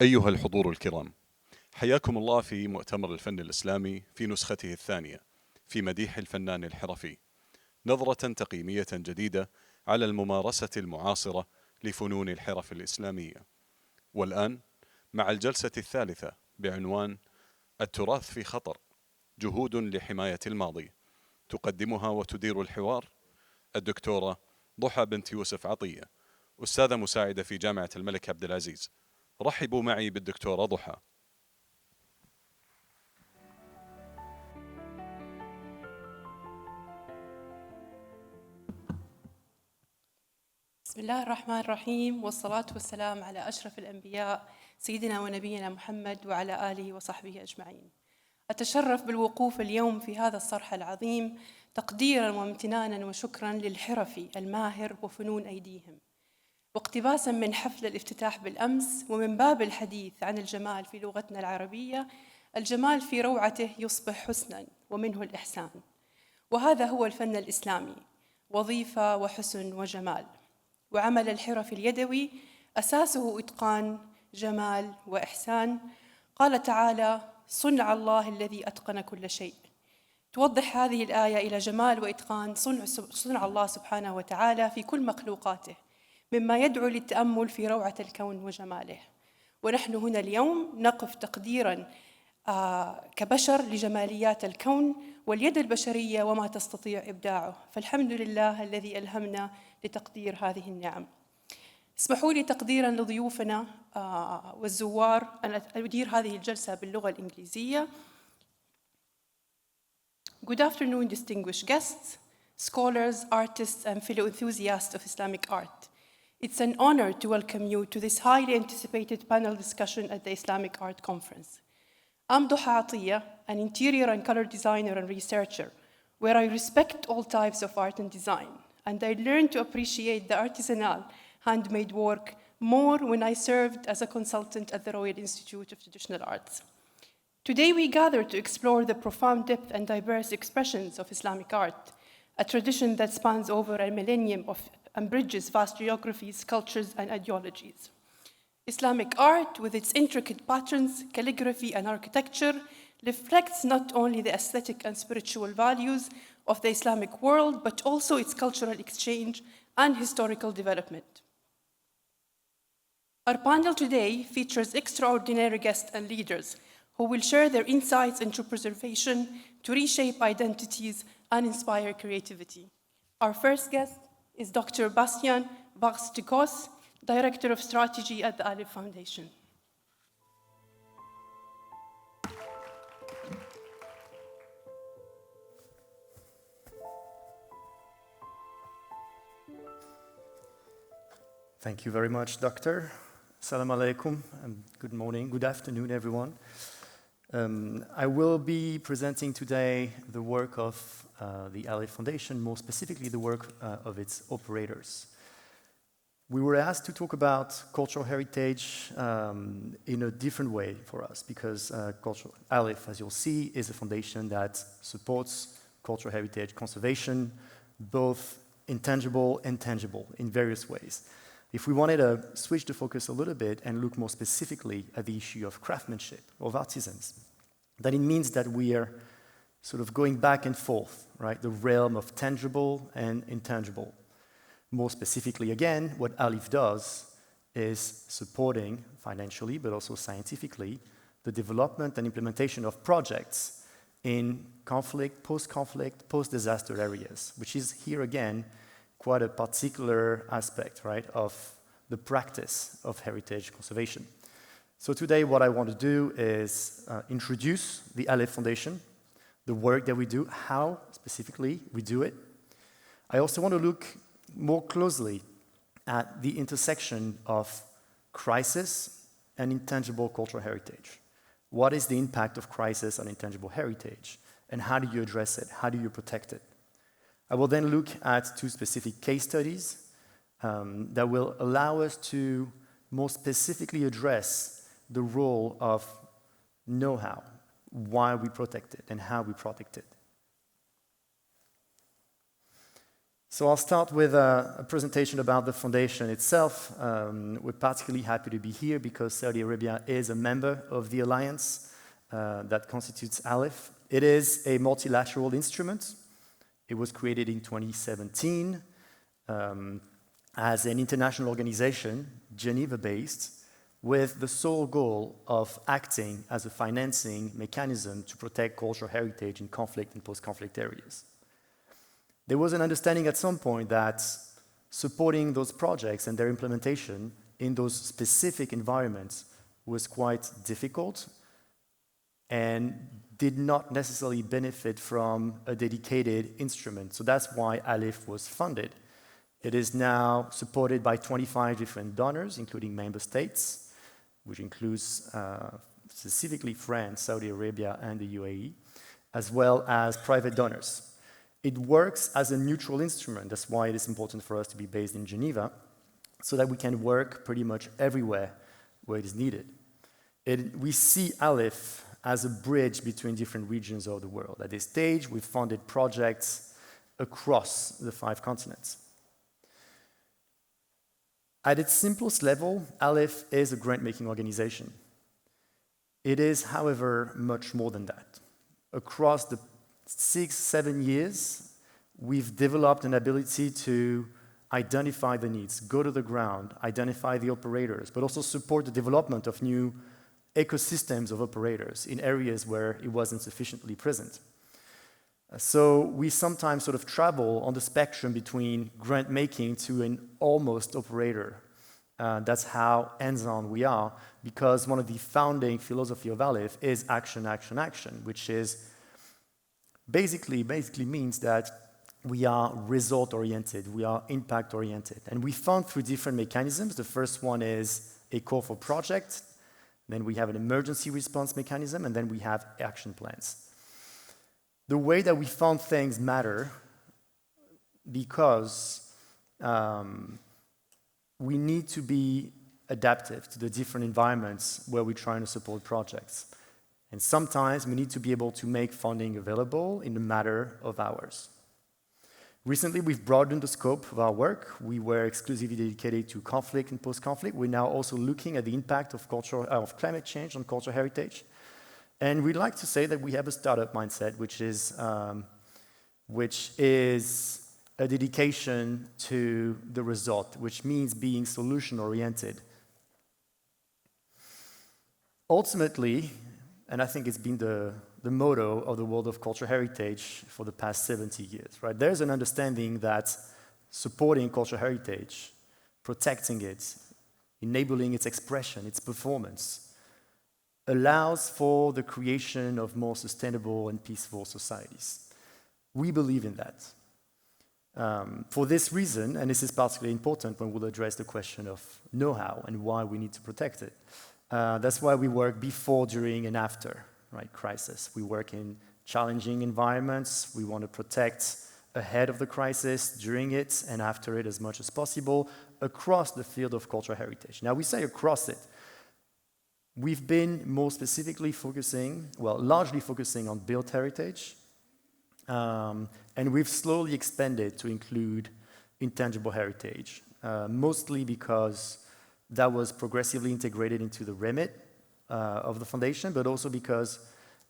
أيها الحضور الكرام، حياكم الله في مؤتمر الفن الإسلامي في نسخته الثانية في مديح الفنان الحرفي، نظرة تقييمية جديدة على الممارسة المعاصرة لفنون الحرف الإسلامية. والآن مع الجلسة الثالثة بعنوان التراث في خطر، جهود لحماية الماضي، تقدمها وتدير الحوار الدكتورة ضحى بنت يوسف عطية، أستاذة مساعدة في جامعة الملك عبدالعزيز. رحبوا معي بالدكتورة ضحى. بسم الله الرحمن الرحيم، والصلاة والسلام على أشرف الأنبياء سيدنا ونبينا محمد وعلى آله وصحبه أجمعين. أتشرف بالوقوف اليوم في هذا الصرح العظيم تقديراً وامتناناً وشكراً للحرفي الماهر وفنون أيديهم، واقتباساً من حفل الافتتاح بالأمس، ومن باب الحديث عن الجمال في لغتنا العربية: الجمال في روعته يصبح حسناً ومنه الإحسان. وهذا هو الفن الإسلامي، وظيفة وحسن وجمال. وعمل الحرف اليدوي أساسه إتقان، جمال وإحسان. قال تعالى: صنع الله الذي أتقن كل شيء. توضح هذه الآية إلى جمال وإتقان صنع الله سبحانه وتعالى في كل مخلوقاته، مما يدعو للتأمل في روعة الكون وجماله. ونحن هنا اليوم نقف تقديراً كبشر لجماليات الكون واليد البشرية وما تستطيع إبداعه، فالحمد لله الذي ألهمنا لتقدير هذه النعم. اسمحوا لي تقديراً لضيوفنا والزوار أن أدير هذه الجلسة باللغة الإنجليزية. Good afternoon, distinguished guests, scholars, artists, and fellow enthusiasts of Islamic art. It's an honor to welcome you to this highly anticipated panel discussion at the Islamic Art Conference. I'm Duha Atiyah, an interior and color designer and researcher, where I respect all types of art and design, and I learned to appreciate the artisanal, handmade work more when I served as a consultant at the Royal Institute of Traditional Arts. Today we gather to explore the profound depth and diverse expressions of Islamic art, a tradition that spans over a millennium and bridges vast geographies, cultures, and ideologies. Islamic art, with its intricate patterns, calligraphy, and architecture, reflects not only the aesthetic and spiritual values of the Islamic world, but also its cultural exchange and historical development. Our panel today features extraordinary guests and leaders who will share their insights into preservation to reshape identities and inspire creativity. Our first guest is Dr. Bastian Varstikos, Director of Strategy at the Aleph Foundation. Thank you very much, Doctor. Assalamu alaikum, and good morning, good afternoon, everyone. I will be presenting today the work of the Aleph Foundation, more specifically the work of its operators. We were asked to talk about cultural heritage in a different way for us, because Aleph, as you'll see, is a foundation that supports cultural heritage conservation, both intangible and tangible, in various ways. If we wanted to switch the focus a little bit and look more specifically at the issue of craftsmanship, of artisans, then it means that we are sort of going back and forth, right? The realm of tangible and intangible. More specifically, again, what Aleph does is supporting financially, but also scientifically, the development and implementation of projects in conflict, post-conflict, post-disaster areas, which is here again quite a particular aspect, right, of the practice of heritage conservation. So today what I want to do is introduce the Aleph Foundation, the work that we do, how specifically we do it. I also want to look more closely at the intersection of crisis and intangible cultural heritage. What is the impact of crisis on intangible heritage, and how do you address it? How do you protect it? I will then look at two specific case studies that will allow us to more specifically address the role of know-how, why we protect it and how we protect it. So I'll start with a presentation about the foundation itself. We're particularly happy to be here because Saudi Arabia is a member of the alliance that constitutes ALIF. It is a multilateral instrument. It was created in 2017 as an international organization, Geneva-based, with the sole goal of acting as a financing mechanism to protect cultural heritage in conflict and post-conflict areas. There was an understanding at some point that supporting those projects and their implementation in those specific environments was quite difficult and did not necessarily benefit from a dedicated instrument. So that's why ALIF was funded. It is now supported by 25 different donors, including member states, which includes specifically France, Saudi Arabia, and the UAE, as well as private donors. It works as a neutral instrument. That's why it is important for us to be based in Geneva, so that we can work pretty much everywhere where it is needed. We see ALIF as a bridge between different regions of the world. At this stage, we've funded projects across the 5 continents. At its simplest level, ALIF is a grant-making organization. It is, however, much more than that. Across the 6-7 years, we've developed an ability to identify the needs, go to the ground, identify the operators, but also support the development of new ecosystems of operators in areas where it wasn't sufficiently present. So we sometimes sort of travel on the spectrum between grant making to an almost operator. That's how hands-on we are, because one of the founding philosophy of ALIF is action, action, action, which is basically means that we are result-oriented, we are impact-oriented. And we fund through different mechanisms. The first one is a call for project, then we have an emergency response mechanism, and then we have action plans. The way that we fund things matter because we need to be adaptive to the different environments where we're trying to support projects. And sometimes we need to be able to make funding available in a matter of hours. Recently, we've broadened the scope of our work. We were exclusively dedicated to conflict and post-conflict. We're now also looking at the impact of climate change on cultural heritage. And we'd like to say that we have a startup mindset, which is a dedication to the result, which means being solution-oriented. Ultimately, and I think it's been the motto of the world of cultural heritage for the past 70 years, right? There's an understanding that supporting cultural heritage, protecting it, enabling its expression, its performance, allows for the creation of more sustainable and peaceful societies. We believe in that. For this reason, and this is particularly important when we'll address the question of know-how and why we need to protect it, that's why we work before, during, and after, right, crisis. We work in challenging environments. We want to protect ahead of the crisis, during it, and after it as much as possible across the field of cultural heritage. Now, we say across it. We've been more specifically largely focusing on built heritage, and we've slowly expanded to include intangible heritage, mostly because that was progressively integrated into the remit of the foundation, but also because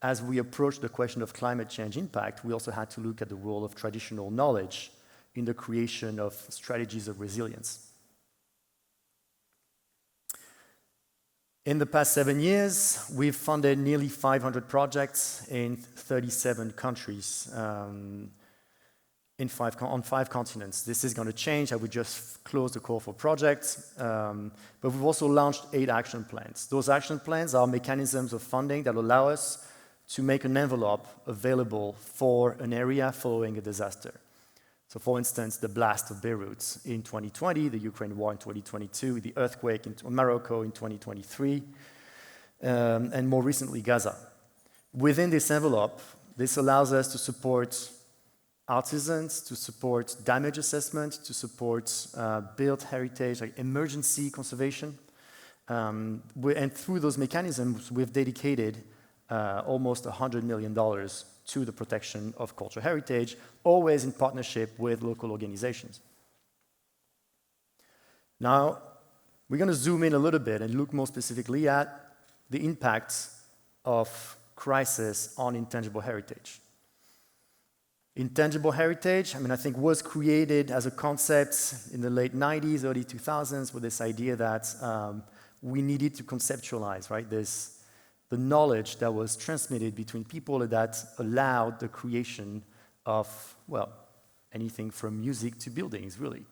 as we approached the question of climate change impact, we also had to look at the role of traditional knowledge in the creation of strategies of resilience. In the past 7 years, we've funded nearly 500 projects in 37 countries on 5 continents. This is going to change. I would just close the call for projects. But we've also launched 8 action plans. Those action plans are mechanisms of funding that allow us to make an envelope available for an area following a disaster. So for instance, the blast of Beirut in 2020, the Ukraine war in 2022, the earthquake in Morocco in 2023, and more recently, Gaza. Within this envelope, this allows us to support artisans, to support damage assessment, to support built heritage, like emergency conservation. And through those mechanisms, we've dedicated almost $100 million to the protection of cultural heritage, always in partnership with local organizations. Now, we're going to zoom in a little bit and look more specifically at the impacts of crisis on intangible heritage. Intangible heritage, I think was created as a concept in the late 90s, early 2000s with this idea that we needed to conceptualize, right, the knowledge that was transmitted between people that allowed the creation of, well, anything from music to buildings, really.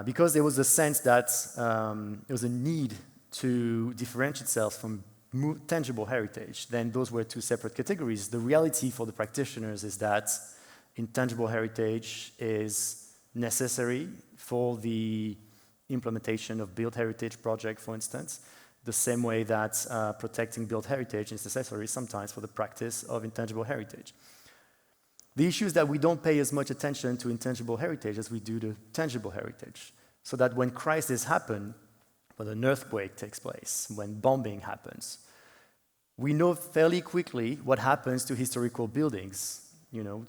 Because there was a sense that there was a need to differentiate itself from tangible heritage, then those were two separate categories. The reality for the practitioners is that intangible heritage is necessary for the implementation of built heritage project, for instance, the same way that protecting built heritage is necessary sometimes for the practice of intangible heritage. The issue is that we don't pay as much attention to intangible heritage as we do to tangible heritage, so that when crises happen, when an earthquake takes place, when bombing happens, we know fairly quickly what happens to historical buildings,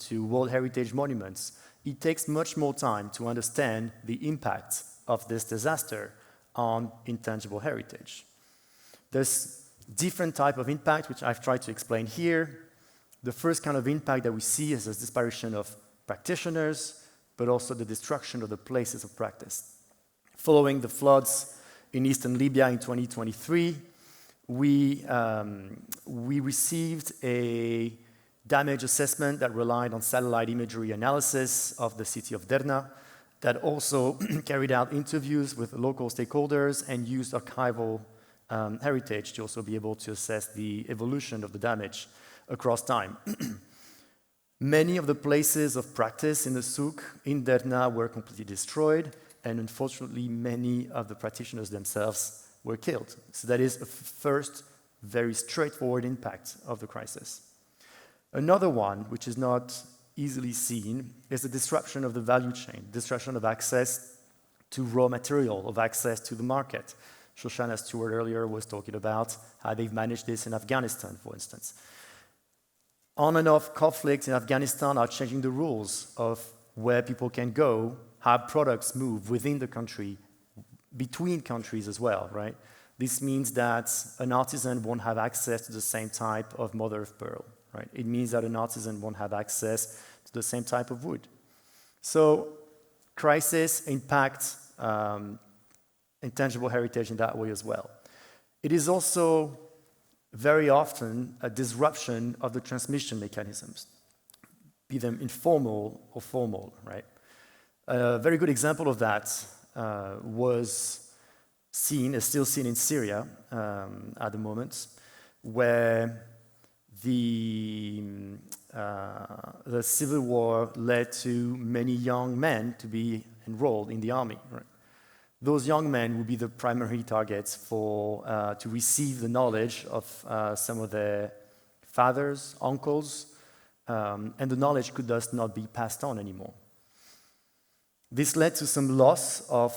to World Heritage monuments. It takes much more time to understand the impact of this disaster on intangible heritage. There's different type of impact, which I've tried to explain here. The first kind of impact that we see is the disparition of practitioners, but also the destruction of the places of practice. Following the floods in eastern Libya in 2023, we received a damage assessment that relied on satellite imagery analysis of the city of Derna, that also carried out interviews with local stakeholders and used archival heritage to also be able to assess the evolution of the damage across time. Many of the places of practice in the souk in Derna were completely destroyed, and unfortunately, many of the practitioners themselves were killed. So that is a first very straightforward impact of the crisis. Another one, which is not easily seen, is the disruption of the value chain, disruption of access to raw material, of access to the market. Shoshana Stewart earlier was talking about how they've managed this in Afghanistan, for instance. On and off conflicts in Afghanistan are changing the rules of where people can go, how products move within the country, between countries as well, right? This means that an artisan won't have access to the same type of mother of pearl, right? It means that an artisan won't have access to the same type of wood. So crisis impacts intangible heritage in that way as well. It is also very often a disruption of the transmission mechanisms, be them informal or formal, right? A very good example of that is still seen in Syria at the moment, where the civil war led to many young men to be enrolled in the army. Right? Those young men would be the primary targets to receive the knowledge of some of their fathers, uncles, and the knowledge could thus not be passed on anymore. This led to some loss of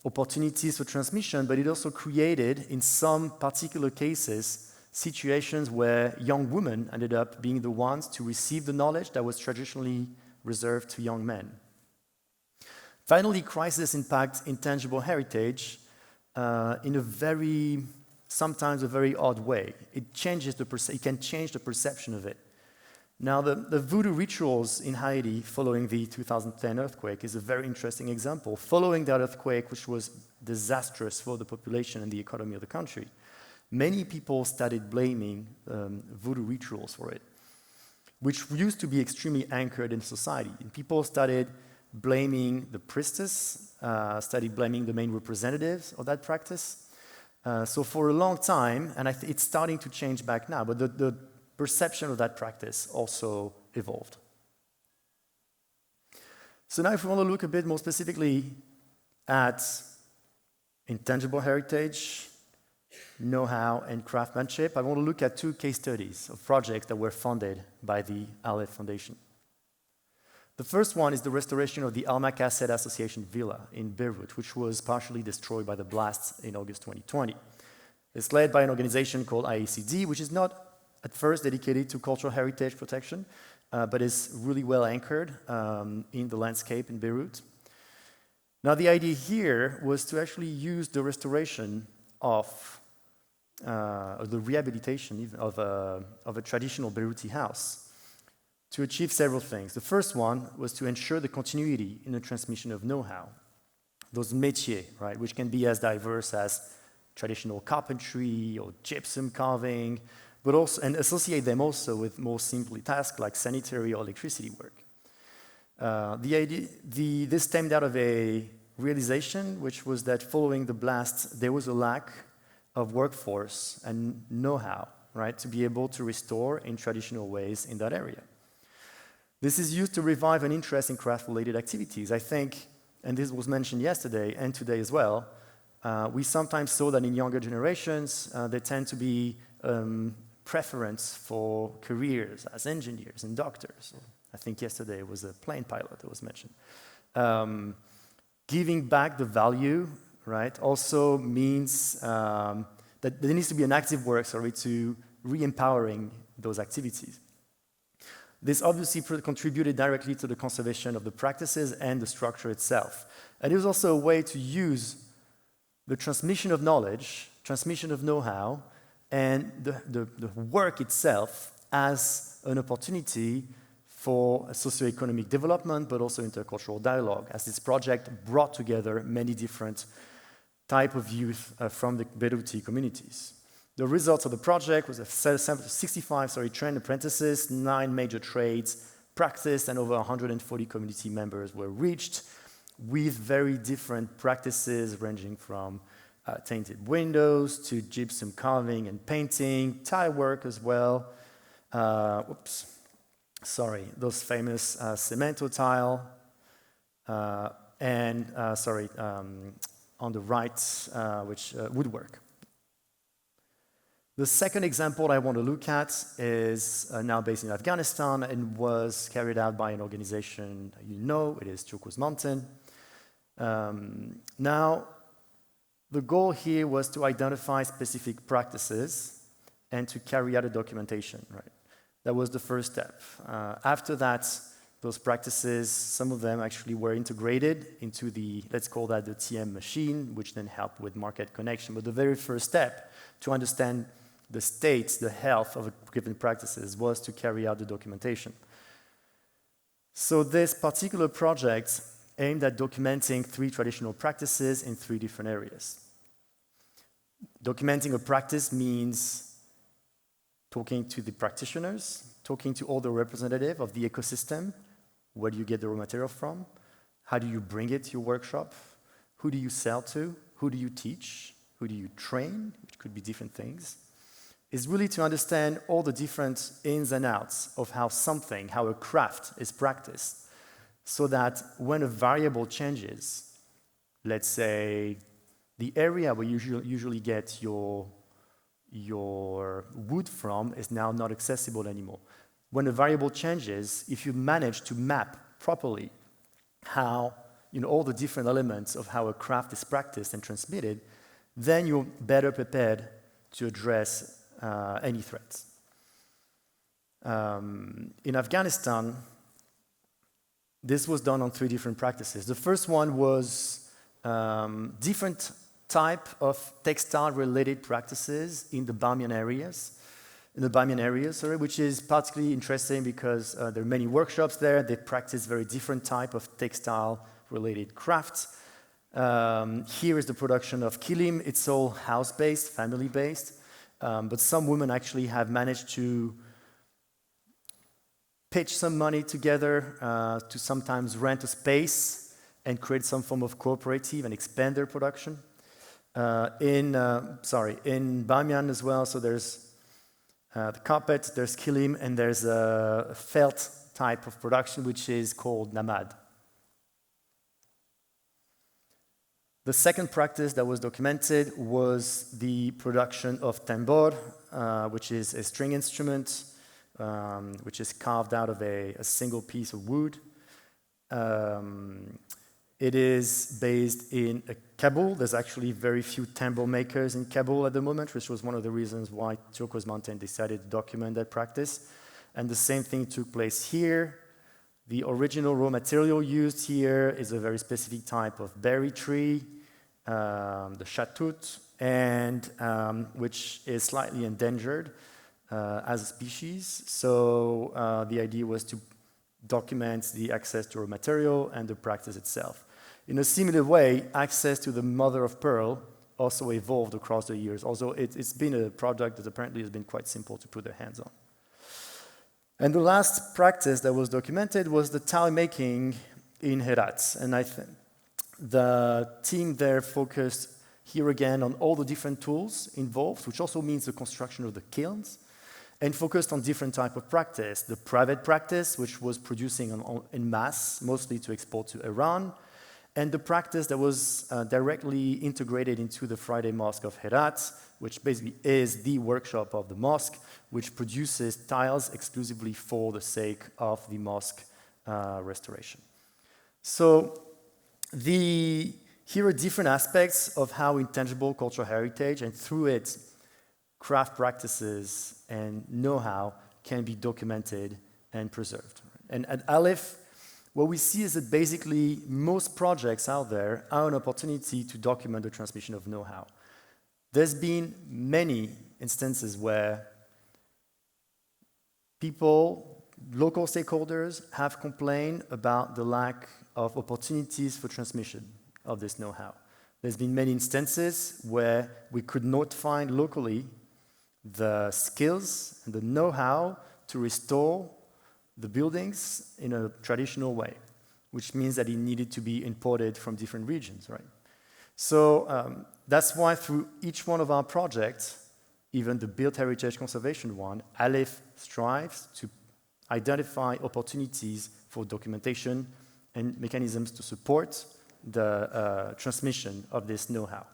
opportunities for transmission, but it also created, in some particular cases, situations where young women ended up being the ones to receive the knowledge that was traditionally reserved to young men. Finally, crisis impacts intangible heritage in a sometimes a very odd way. It can change the perception of it. Now, the voodoo rituals in Haiti following the 2010 earthquake is a very interesting example. Following that earthquake, which was disastrous for the population and the economy of the country, many people started blaming voodoo rituals for it, which used to be extremely anchored in society. And people started blaming the priestess, started blaming the main representatives of that practice. So for a long time, and it's starting to change back now, but the perception of that practice also evolved. So now if we want to look a bit more specifically at intangible heritage, know-how, and craftsmanship, I want to look at two case studies of projects that were funded by the Aleph Foundation. The first one is the restoration of the Almakasset Association Villa in Beirut, which was partially destroyed by the blasts in August 2020. It's led by an organization called IACD, which is not at first dedicated to cultural heritage protection, but is really well anchored in the landscape in Beirut. Now, the idea here was to actually use the restoration of the rehabilitation even of a traditional Beiruti house to achieve several things. The first one was to ensure the continuity in the transmission of know-how, those métiers, right, which can be as diverse as traditional carpentry or gypsum carving, but also, and associate them also with more simple tasks like sanitary or electricity work. This stemmed out of a realization, which was that following the blast, there was a lack of workforce and know-how, right, to be able to restore in traditional ways in that area. This is used to revive an interest in craft-related activities. I think, and this was mentioned yesterday and today as well, we sometimes saw that in younger generations, there tend to be preference for careers as engineers and doctors. I think yesterday it was a plane pilot that was mentioned. Giving back the value, right, also means that there needs to be an active work, to re-empowering those activities. This obviously contributed directly to the conservation of the practices and the structure itself. And it was also a way to use the transmission of knowledge, transmission of know-how, and the work itself as an opportunity for socioeconomic development, but also intercultural dialogue, as this project brought together many different types of youth from the Beiruti communities. The results of the project was a 65 trained apprentices, 9 major trades practiced, and over 140 community members were reached with very different practices ranging from tainted windows to gypsum carving and painting, tile work as well. Those famous cemento tile, on the right, woodwork. The second example I want to look at is now based in Afghanistan and was carried out by an organization it is Turquoise Mountain. Now, the goal here was to identify specific practices and to carry out a documentation, right? That was the first step. After that, those practices, some of them actually were integrated into the, let's call that the TM machine, which then helped with market connection. But the very first step to understand the state, the health of given practices was to carry out the documentation. So this particular project aimed at documenting 3 traditional practices in 3 different areas. Documenting a practice means talking to the practitioners, talking to all the representatives of the ecosystem. Where do you get the raw material from? How do you bring it to your workshop? Who do you sell to? Who do you teach? Who do you train? Which could be different things. Is really to understand all the different ins and outs of how a craft is practiced, so that when a variable changes, let's say the area where you usually get your wood from is now not accessible anymore. When a variable changes, if you manage to map properly how all the different elements of how a craft is practiced and transmitted, then you're better prepared to address any threats. In Afghanistan, this was done on 3 different practices. The first one was different type of textile-related practices in the Bamiyan areas, which is particularly interesting because there are many workshops there. They practice very different type of textile-related crafts. Here is the production of kilim. It's all house-based, family-based, but some women actually have managed to pitch some money together to sometimes rent a space and create some form of cooperative and expand their production. In Bamiyan as well, so there's the carpet, there's kilim, and there's a felt type of production which is called namad. The second practice that was documented was the production of tambor, which is a string instrument, which is carved out of a single piece of wood. It is based in Kabul. There's actually very few tambour makers in Kabul at the moment, which was one of the reasons why Turquoise Mountain decided to document that practice. And the same thing took place here. The original raw material used here is a very specific type of berry tree, the shatut, and which is slightly endangered as a species. So the idea was to document the access to raw material and the practice itself. In a similar way, access to the mother of pearl also evolved across the years, although it's been a product that apparently has been quite simple to put their hands on. And the last practice that was documented was the tile making in Herat. And I think the team there focused here again on all the different tools involved, which also means the construction of the kilns, and focused on different type of practice. The private practice, which was producing in mass, mostly to export to Iran, and the practice that was directly integrated into the Friday Mosque of Herat, which basically is the workshop of the mosque, which produces tiles exclusively for the sake of the mosque restoration. So here are different aspects of how intangible cultural heritage, and through it, craft practices and know-how can be documented and preserved. And at Aleph, what we see is that basically most projects out there are an opportunity to document the transmission of know-how. There's been many instances where people, local stakeholders, have complained about the lack of opportunities for transmission of this know-how. There's been many instances where we could not find locally the skills and the know-how to restore the buildings in a traditional way, which means that it needed to be imported from different regions, right? So that's why through each one of our projects, even the Built Heritage Conservation one, Aleph strives to identify opportunities for documentation and mechanisms to support the transmission of this know-how.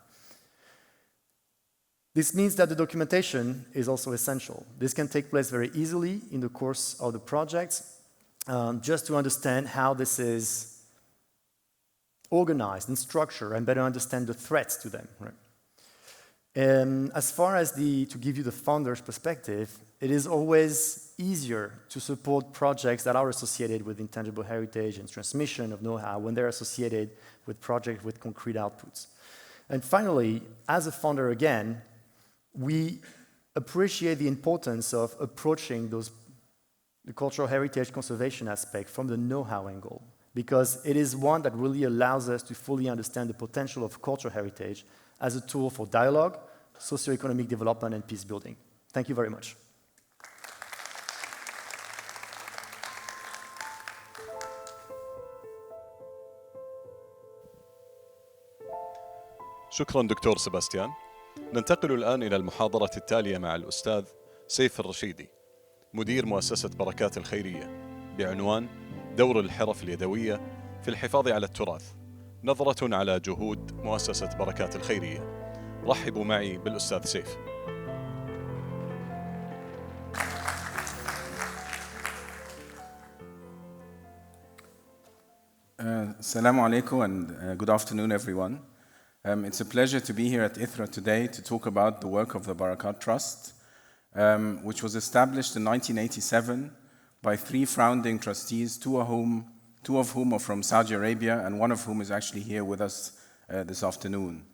This means that the documentation is also essential. This can take place very easily in the course of the project, just to understand how this is organized and structured and better understand the threats to them. Right? As far as to give you the founder's perspective, it is always easier to support projects that are associated with intangible heritage and transmission of know-how when they're associated with projects with concrete outputs. And finally, as a founder again, we appreciate the importance of approaching the cultural heritage conservation aspect from the know-how angle, because it is one that really allows us to fully understand the potential of cultural heritage as a tool for dialogue, socioeconomic development, and peace building. Thank you very much. شكرا دكتور سباستيان. ننتقل الآن إلى المحاضرة التالية مع الأستاذ سيف الرشيدي، مدير مؤسسة بركات الخيرية، بعنوان دور الحرف اليدوية في الحفاظ على التراث، نظرة على جهود مؤسسة بركات الخيرية. رحبوا معي بالأستاذ سيف. Assalamu alaikum and good afternoon everyone. It's a pleasure to be here at Ithra today to talk about the work of the Barakat Trust, which was established in 1987 by 3 founding trustees, two of whom are from Saudi Arabia and one of whom is actually here with us this afternoon.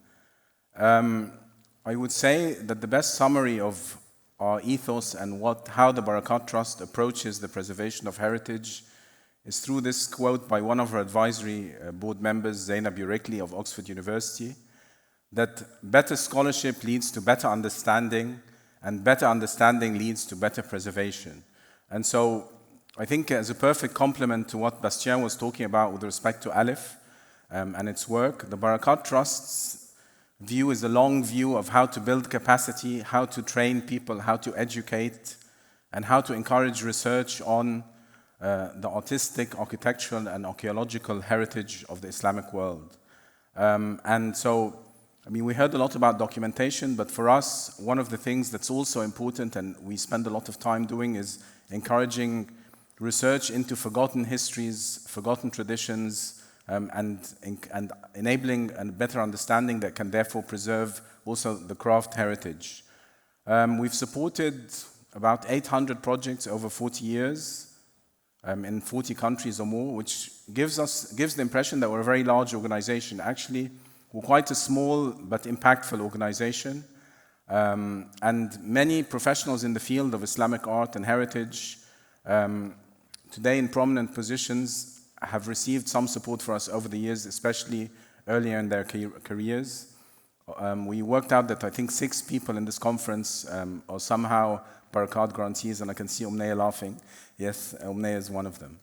I would say that the best summary of our ethos and how the Barakat Trust approaches the preservation of heritage is through this quote by one of our advisory board members, Zainab Urekli of Oxford University, that better scholarship leads to better understanding, and better understanding leads to better preservation. And so I think as a perfect complement to what Bastien was talking about with respect to Aleph and its work, the Barakat Trust's view is a long view of how to build capacity, how to train people, how to educate, and how to encourage research on the artistic, architectural, and archaeological heritage of the Islamic world. And so, I mean, we heard a lot about documentation, but for us, one of the things that's also important, and we spend a lot of time doing, is encouraging research into forgotten histories, forgotten traditions, and enabling a better understanding that can therefore preserve also the craft heritage. We've supported about 800 projects over 40 years in 40 countries or more, which gives the impression that we're a very large organization. Actually, we're quite a small but impactful organization. And many professionals in the field of Islamic art and heritage, today in prominent positions, have received some support for us over the years, especially earlier in their careers. We worked out that I think 6 people in this conference are somehow Barakat grantees, and I can see Umnaya laughing. Yes, Umnaya is one of them.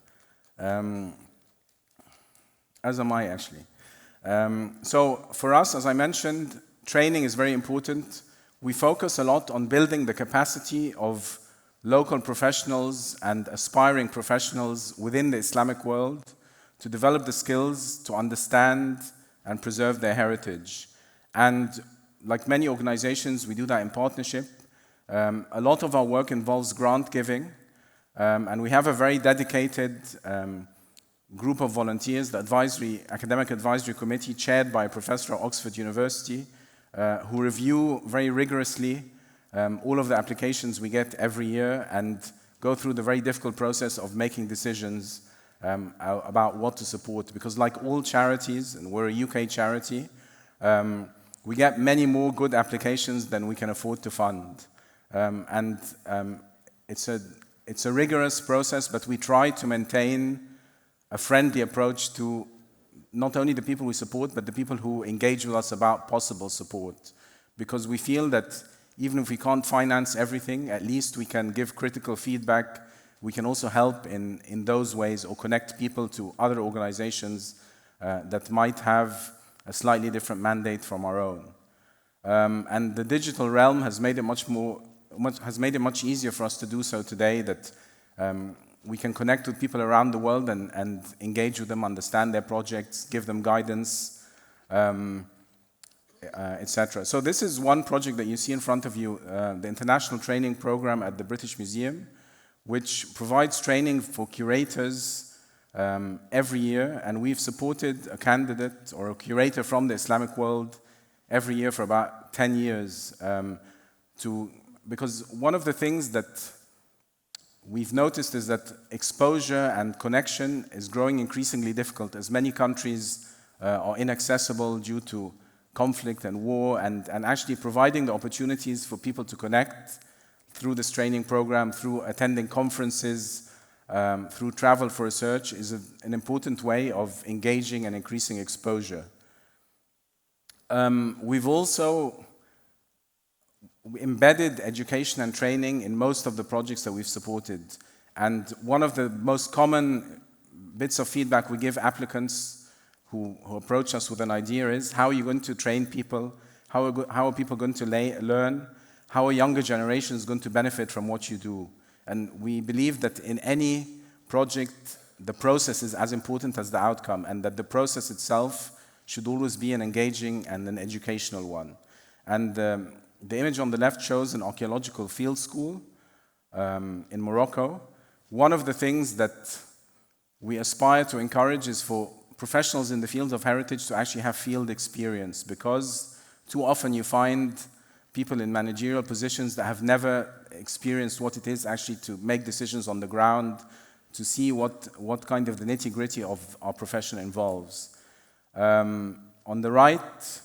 As am I, actually. So for us, as I mentioned, training is very important. We focus a lot on building the capacity of local professionals and aspiring professionals within the Islamic world to develop the skills to understand and preserve their heritage. And like many organizations, we do that in partnership. A lot of our work involves grant giving, and we have a very dedicated group of volunteers, the academic advisory committee chaired by a professor at Oxford University, who review very rigorously all of the applications we get every year and go through the very difficult process of making decisions about what to support. Because like all charities, and we're a UK charity, we get many more good applications than we can afford to fund. It's a rigorous process, but we try to maintain a friendly approach to not only the people we support, but the people who engage with us about possible support. Because we feel that even if we can't finance everything, at least we can give critical feedback. We can also help in those ways, or connect people to other organizations that might have a slightly different mandate from our own. And the digital realm has made it much easier for us to do so today, that we can connect with people around the world and engage with them, understand their projects, give them guidance, etc. So this is one project that you see in front of you, the International Training Program at the British Museum, which provides training for curators every year, and we've supported a candidate or a curator from the Islamic world every year for about 10 years. Because one of the things that we've noticed is that exposure and connection is growing increasingly difficult, as many countries are inaccessible due to conflict and war, and actually providing the opportunities for people to connect through this training program, through attending conferences, through travel for research, is an important way of engaging and increasing exposure. We've also embedded education and training in most of the projects that we've supported. And one of the most common bits of feedback we give applicants who approach us with an idea is, how are you going to train people? How are people going to learn? How are younger generations going to benefit from what you do? And we believe that in any project, the process is as important as the outcome, and that the process itself should always be an engaging and an educational one. And the image on the left shows an archaeological field school in Morocco. One of the things that we aspire to encourage is for professionals in the field of heritage to actually have field experience, because too often you find people in managerial positions that have never experienced what it is actually to make decisions on the ground, to see what kind of the nitty-gritty of our profession involves. On the right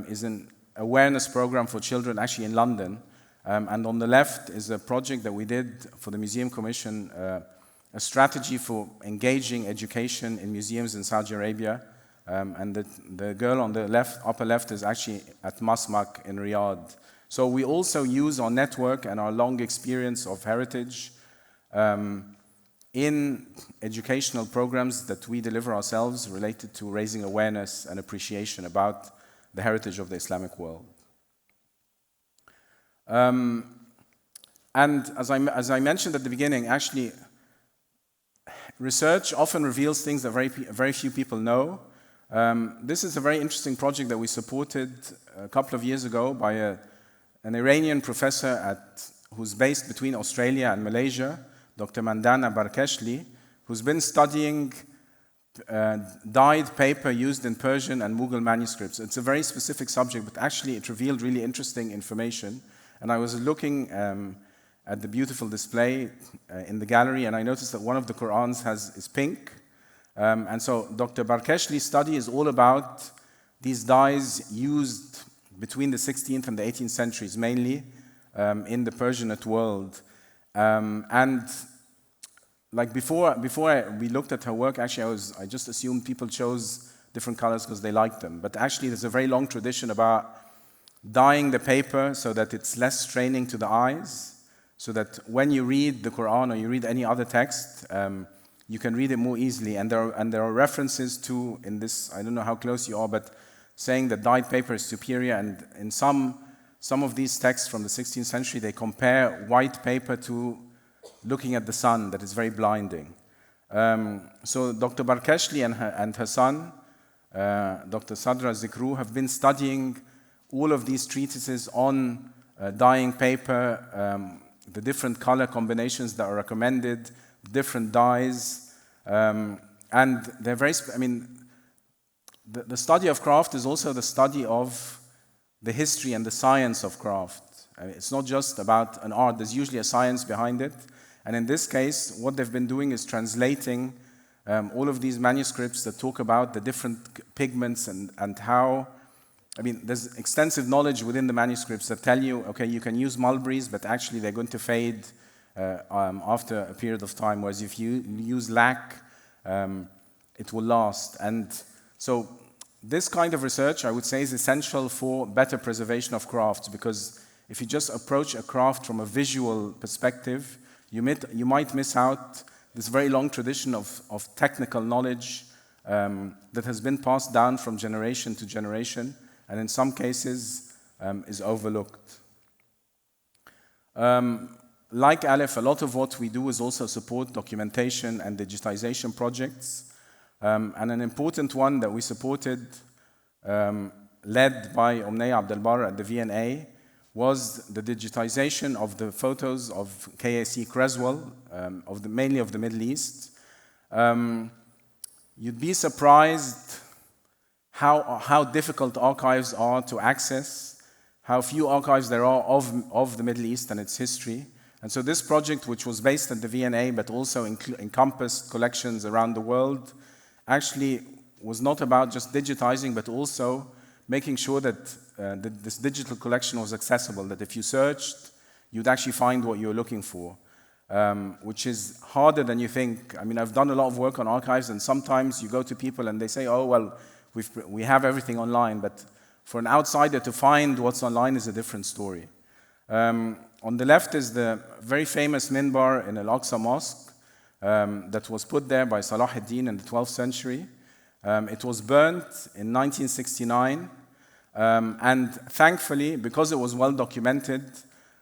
is an awareness program for children actually in London, and on the left is a project that we did for the Museum Commission, a strategy for engaging education in museums in Saudi Arabia, and the girl on the upper left is actually at Masmak in Riyadh. So we also use our network and our long experience of heritage in educational programs that we deliver ourselves related to raising awareness and appreciation about the heritage of the Islamic world. And as I mentioned at the beginning, actually, research often reveals things that very few people know. This is a very interesting project that we supported a couple of years ago by an Iranian professor who's based between Australia and Malaysia, Dr. Mandana Barkashli, who's been studying dyed paper used in Persian and Mughal manuscripts. It's a very specific subject, but actually it revealed really interesting information. And I was looking at the beautiful display in the gallery, and I noticed that one of the Qur'ans is pink. And so Dr. Barkashli's study is all about these dyes used between the 16th and the 18th centuries, mainly in the Persianate world. And like before we looked at her work, actually I just assumed people chose different colors because they liked them. But actually there's a very long tradition about dyeing the paper so that it's less straining to the eyes, so that when you read the Quran or you read any other text, you can read it more easily. And there are references to, in this, I don't know how close you are, but saying that dyed paper is superior. And in some of these texts from the 16th century, they compare white paper to looking at the sun, that is very blinding. So Dr. Barkashli and her son, Dr. Sadra Zikru, have been studying all of these treatises on dyeing paper, the different color combinations that are recommended, different dyes, and they're very, the study of craft is also the study of the history and the science of craft. It's not just about an art, there's usually a science behind it. And in this case, what they've been doing is translating all of these manuscripts that talk about the different pigments and how, there's extensive knowledge within the manuscripts that tell you, okay, you can use mulberries, but actually they're going to fade after a period of time, whereas if you use lac, it will last. And so this kind of research, I would say, is essential for better preservation of crafts, because if you just approach a craft from a visual perspective, you might miss out this very long tradition of technical knowledge that has been passed down from generation to generation, and in some cases is overlooked. Like Aleph, a lot of what we do is also support documentation and digitization projects. And an important one that we supported, led by Omnaya Abdelbar at the VNA, was the digitization of the photos of KAC Creswell, mainly of the Middle East. You'd be surprised how difficult archives are to access, how few archives there are of the Middle East and its history. And so this project, which was based at the VNA but also encompassed collections around the world, actually was not about just digitizing, but also making sure that this digital collection was accessible, that if you searched, you'd actually find what you're looking for, which is harder than you think. I've done a lot of work on archives, and sometimes you go to people and they say, oh, well, we have everything online, but for an outsider to find what's online is a different story. On the left is the very famous minbar in Al-Aqsa Mosque that was put there by Salah ad-Din in the 12th century. It was burnt in 1969, and thankfully, because it was well documented,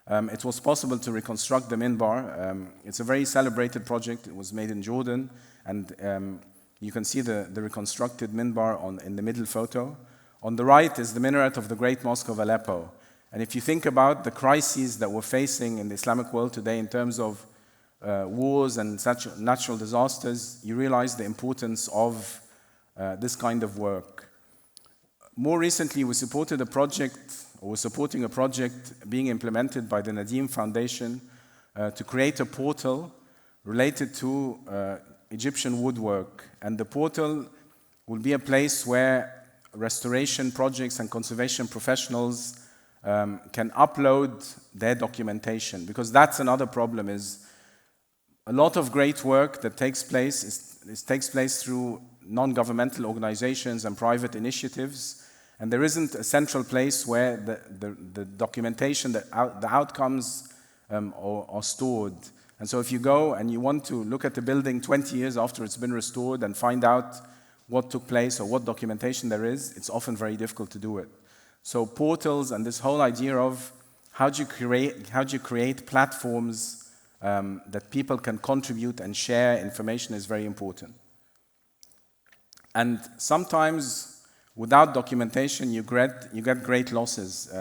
it was possible to reconstruct the minbar. It's a very celebrated project. It was made in Jordan, and you can see the reconstructed minbar in the middle photo. On the right is the minaret of the Great Mosque of Aleppo. And if you think about the crises that we're facing in the Islamic world today in terms of wars and such natural disasters, you realize the importance of this kind of work. More recently, we're supporting a project being implemented by the Nadim Foundation to create a portal related to Egyptian woodwork. And the portal will be a place where restoration projects and conservation professionals can upload their documentation, because that's another problem. Is a lot of great work that takes place through non-governmental organizations and private initiatives, and there isn't a central place where the documentation, the outcomes are stored. And so if you go and you want to look at the building 20 years after it's been restored and find out what took place or what documentation there is, it's often very difficult to do it. So portals and this whole idea of how do you create platforms that people can contribute and share information is very important. And sometimes without documentation, you get great losses.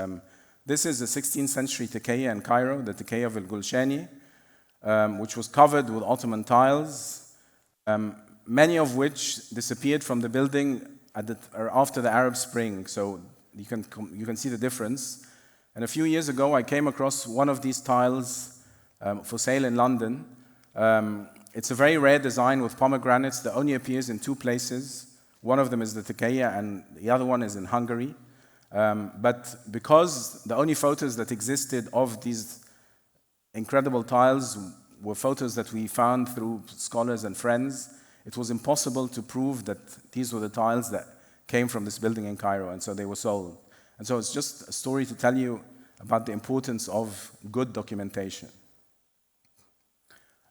This is a 16th century tekeya in Cairo, the tekeya of Al-Gulshani, which was covered with Ottoman tiles. many of which disappeared from the building after the Arab Spring. So you can see the difference. And a few years ago, I came across one of these tiles for sale in London. It's a very rare design with pomegranates that only appears in two places. One of them is the Turkey, and the other one is in Hungary. But because the only photos that existed of these incredible tiles were photos that we found through scholars and friends, it was impossible to prove that these were the tiles that came from this building in Cairo, and so they were sold. And so it's just a story to tell you about the importance of good documentation.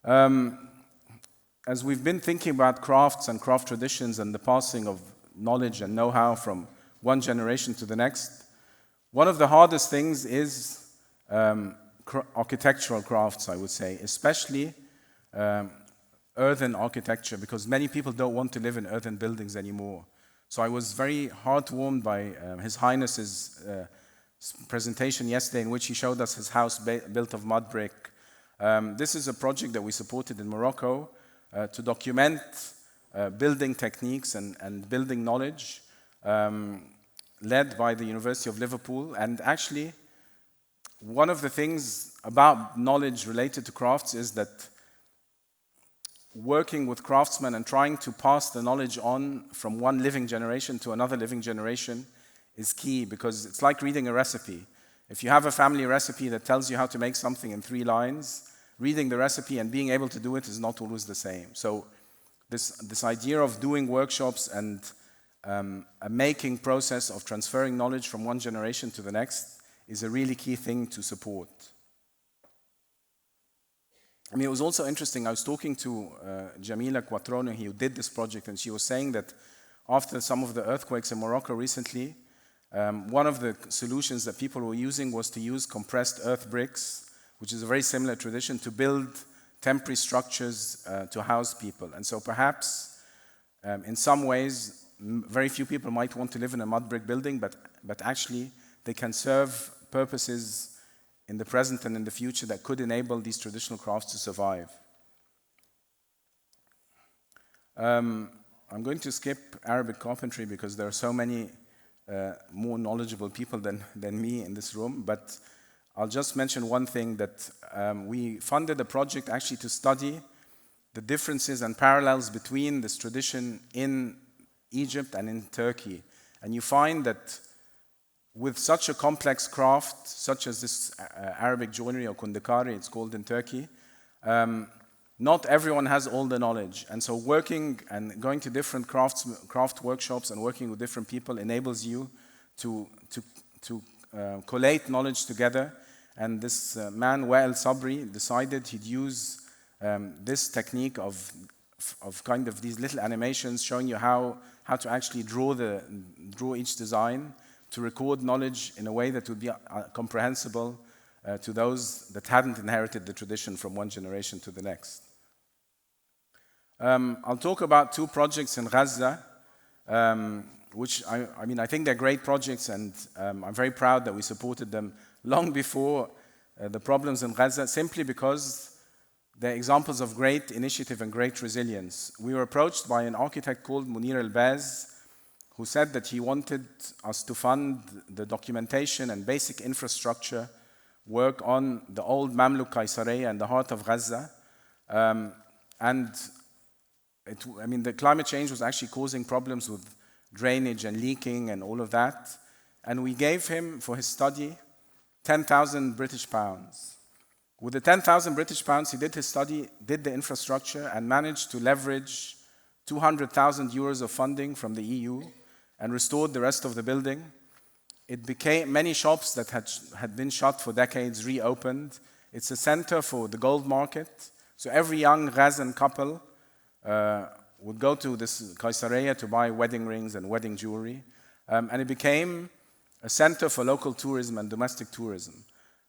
As we've been thinking about crafts and craft traditions and the passing of knowledge and know-how from one generation to the next, one of the hardest things is architectural crafts, I would say, especially earthen architecture, because many people don't want to live in earthen buildings anymore. So I was very heartwarmed by His Highness's presentation yesterday, in which he showed us his house built of mud brick. This is a project that we supported in Morocco to document building techniques and building knowledge, led by the University of Liverpool. And actually, one of the things about knowledge related to crafts is that working with craftsmen and trying to pass the knowledge on from one living generation to another living generation is key, because it's like reading a recipe. If you have a family recipe that tells you how to make something in 3 lines, reading the recipe and being able to do it is not always the same. So this idea of doing workshops and a making process of transferring knowledge from one generation to the next is a really key thing to support. I mean, it was also interesting. I was talking to Jamila Quattrone, who did this project, and she was saying that after some of the earthquakes in Morocco recently, one of the solutions that people were using was to use compressed earth bricks, which is a very similar tradition, to build temporary structures to house people. And so perhaps, in some ways, very few people might want to live in a mud brick building, but actually they can serve purposes in the present and in the future that could enable these traditional crafts to survive. I'm going to skip Arabic carpentry because there are so many more knowledgeable people than me in this room, but I'll just mention one thing, that we funded a project actually to study the differences and parallels between this tradition in Egypt and in Turkey. And you find that with such a complex craft, such as this Arabic joinery or kundakari, it's called in Turkey, not everyone has all the knowledge. And so working and going to different craft workshops and working with different people enables you to collate knowledge together. And this man, Wa'il Sabri, decided he'd use this technique of kind of these little animations showing you how to actually draw each design, to record knowledge in a way that would be comprehensible to those that hadn't inherited the tradition from one generation to the next. I'll talk about 2 projects in Gaza, which I think they're great projects, and I'm very proud that we supported them long before the problems in Gaza, simply because they're examples of great initiative and great resilience. We were approached by an architect called Munir El-Baz, who said that he wanted us to fund the documentation and basic infrastructure work on the old Mamluk Caesarea in the heart of Gaza. The climate change was actually causing problems with drainage and leaking and all of that. And we gave him, for his study, 10,000 British pounds. With the 10,000 British pounds, he did his study, did the infrastructure, and managed to leverage 200,000 euros of funding from the EU and restored the rest of the building. It became many shops that had been shut for decades reopened. It's a center for the gold market. So every young Gazan couple would go to this Caesarea to buy wedding rings and wedding jewelry. And it became a center for local tourism and domestic tourism.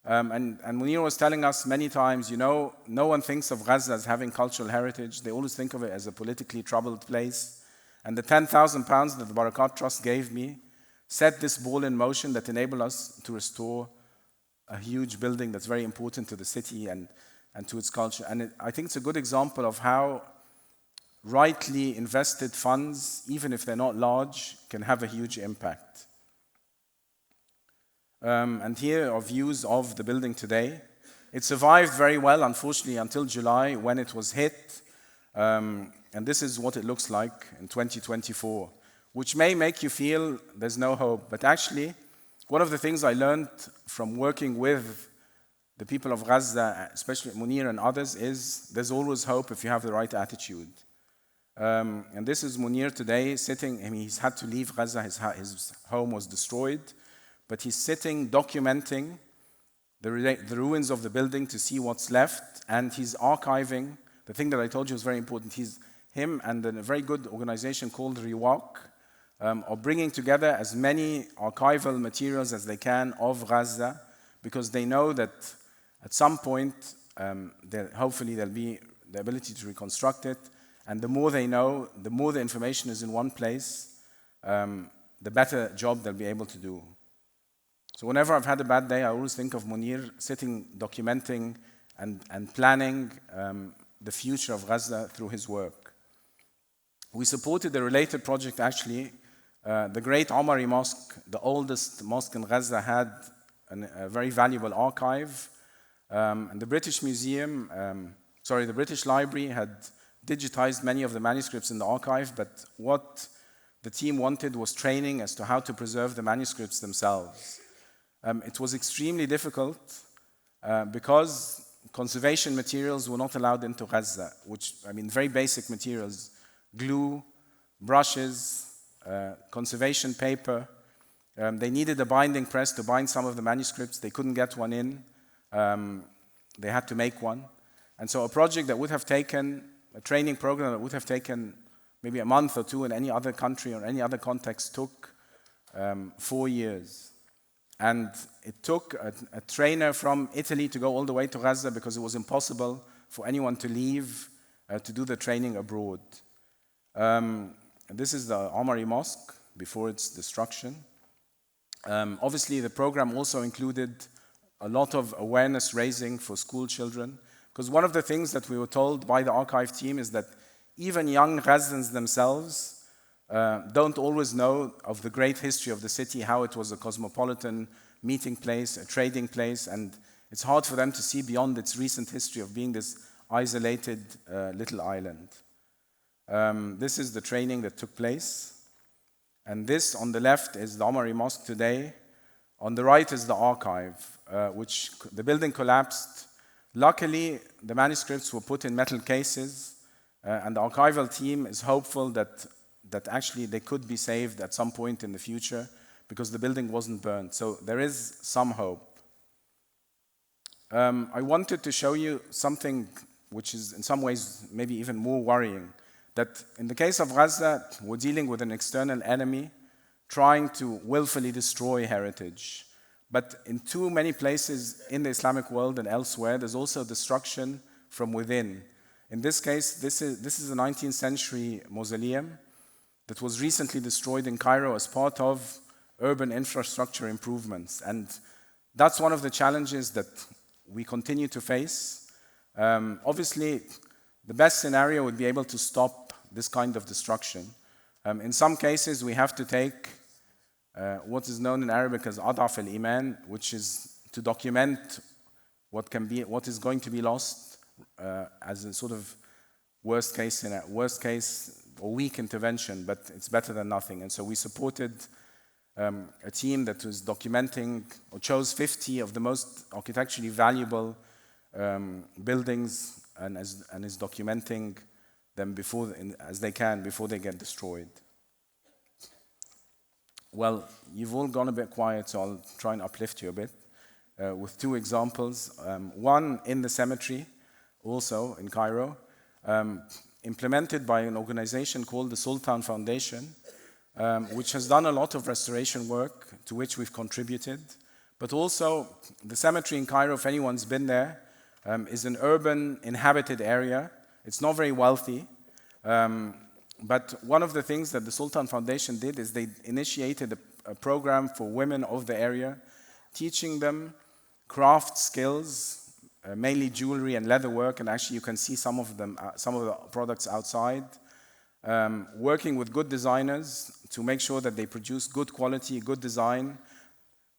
And Munir was telling us many times, no one thinks of Gaza as having cultural heritage. They always think of it as a politically troubled place. And the 10,000 pounds that the Barakat Trust gave me set this ball in motion that enabled us to restore a huge building that's very important to the city and to its culture. And I think it's a good example of how rightly invested funds, even if they're not large, can have a huge impact. And here are views of the building today. It survived very well, unfortunately, until July when it was hit. And this is what it looks like in 2024, which may make you feel there's no hope. But actually, one of the things I learned from working with the people of Gaza, especially Munir and others, is there's always hope if you have the right attitude. And this is Munir today sitting. I mean, he's had to leave Gaza. His home was destroyed. But he's sitting, documenting the ruins of the building to see what's left. And he's archiving. The thing that I told you is very important. Him and a very good organization called Riwaq are bringing together as many archival materials as they can of Gaza, because they know that at some point, hopefully there'll be the ability to reconstruct it. And the more they know, the more the information is in one place, the better job they'll be able to do. So whenever I've had a bad day, I always think of Munir sitting, documenting and planning the future of Gaza through his work. We supported a related project, actually. The Great Omari Mosque, the oldest mosque in Gaza, had a very valuable archive. And the British the British Library had digitized many of the manuscripts in the archive, but what the team wanted was training as to how to preserve the manuscripts themselves. It was extremely difficult because conservation materials were not allowed into Gaza, very basic materials, glue, brushes, conservation paper. They needed a binding press to bind some of the manuscripts. They couldn't get one in. They had to make one. And so a project that would have taken, a training program that would have taken maybe a month or two in any other country or any other context took 4 years. And it took a trainer from Italy to go all the way to Gaza because it was impossible for anyone to leave to do the training abroad. This is the Omari Mosque before its destruction. Obviously, the program also included a lot of awareness raising for school children, because one of the things that we were told by the archive team is that even young Gazans themselves don't always know of the great history of the city, how it was a cosmopolitan meeting place, a trading place, and it's hard for them to see beyond its recent history of being this isolated little island. This is the training that took place. And this on the left is the Omari Mosque today. On the right is the archive, which the building collapsed. Luckily, the manuscripts were put in metal cases, and the archival team is hopeful that actually they could be saved at some point in the future because the building wasn't burned. So there is some hope. I wanted to show you something which is in some ways maybe even more worrying, that in the case of Gaza, we're dealing with an external enemy trying to willfully destroy heritage. But in too many places in the Islamic world and elsewhere, there's also destruction from within. In this case, this is a 19th century mausoleum that was recently destroyed in Cairo as part of urban infrastructure improvements. And that's one of the challenges that we continue to face. Obviously, the best scenario would be able to stop this kind of destruction. In some cases, we have to take what is known in Arabic as adaf al-iman, which is to document what is going to be lost as a sort of worst case or weak intervention, but it's better than nothing. And so we supported a team that was documenting or chose 50 of the most architecturally valuable buildings and is documenting them as they can before they get destroyed. Well, you've all gone a bit quiet, so I'll try and uplift you a bit with two examples. One in the cemetery, also in Cairo, implemented by an organization called the Sultan Foundation, which has done a lot of restoration work to which we've contributed. But also, the cemetery in Cairo, if anyone's been there, is an urban inhabited area. It's not very wealthy. But one of the things that the Sultan Foundation did is they initiated a program for women of the area, teaching them craft skills, mainly jewelry and leather work, and actually you can see some of the products outside, working with good designers to make sure that they produce good quality, good design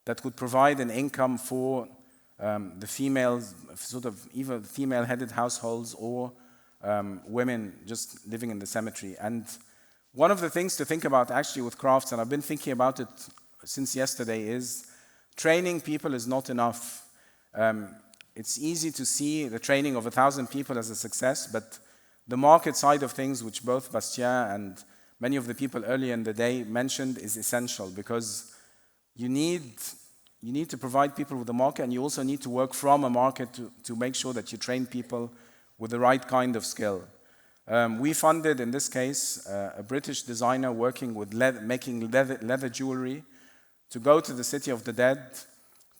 that would provide an income for the females, sort of either female-headed households or women just living in the cemetery. And one of the things to think about actually with crafts, and I've been thinking about it since yesterday, is training people is not enough. It's easy to see the training of 1,000 people as a success, but the market side of things, which both Bastien and many of the people earlier in the day mentioned, is essential, because you need to provide people with a market, and you also need to work from a market to make sure that you train people with the right kind of skill. We funded, in this case, a British designer working with making leather jewelry to go to the City of the Dead,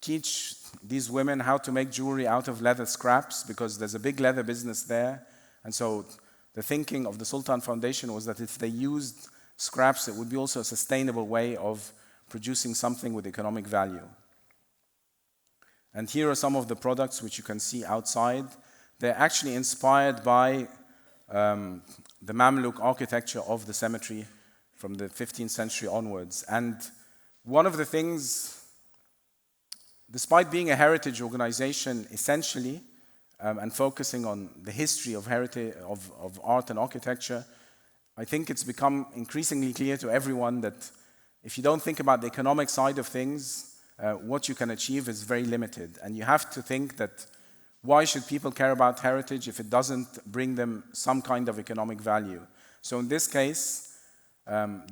teach these women how to make jewelry out of leather scraps, because there's a big leather business there. And so the thinking of the Sultan Foundation was that if they used scraps, it would be also a sustainable way of producing something with economic value. And here are some of the products which you can see outside. They're actually inspired by the Mamluk architecture of the cemetery from the 15th century onwards. And one of the things, despite being a heritage organization essentially, and focusing on the history of heritage of art and architecture, I think it's become increasingly clear to everyone that if you don't think about the economic side of things, what you can achieve is very limited. And you have to think that why should people care about heritage if it doesn't bring them some kind of economic value? So in this case,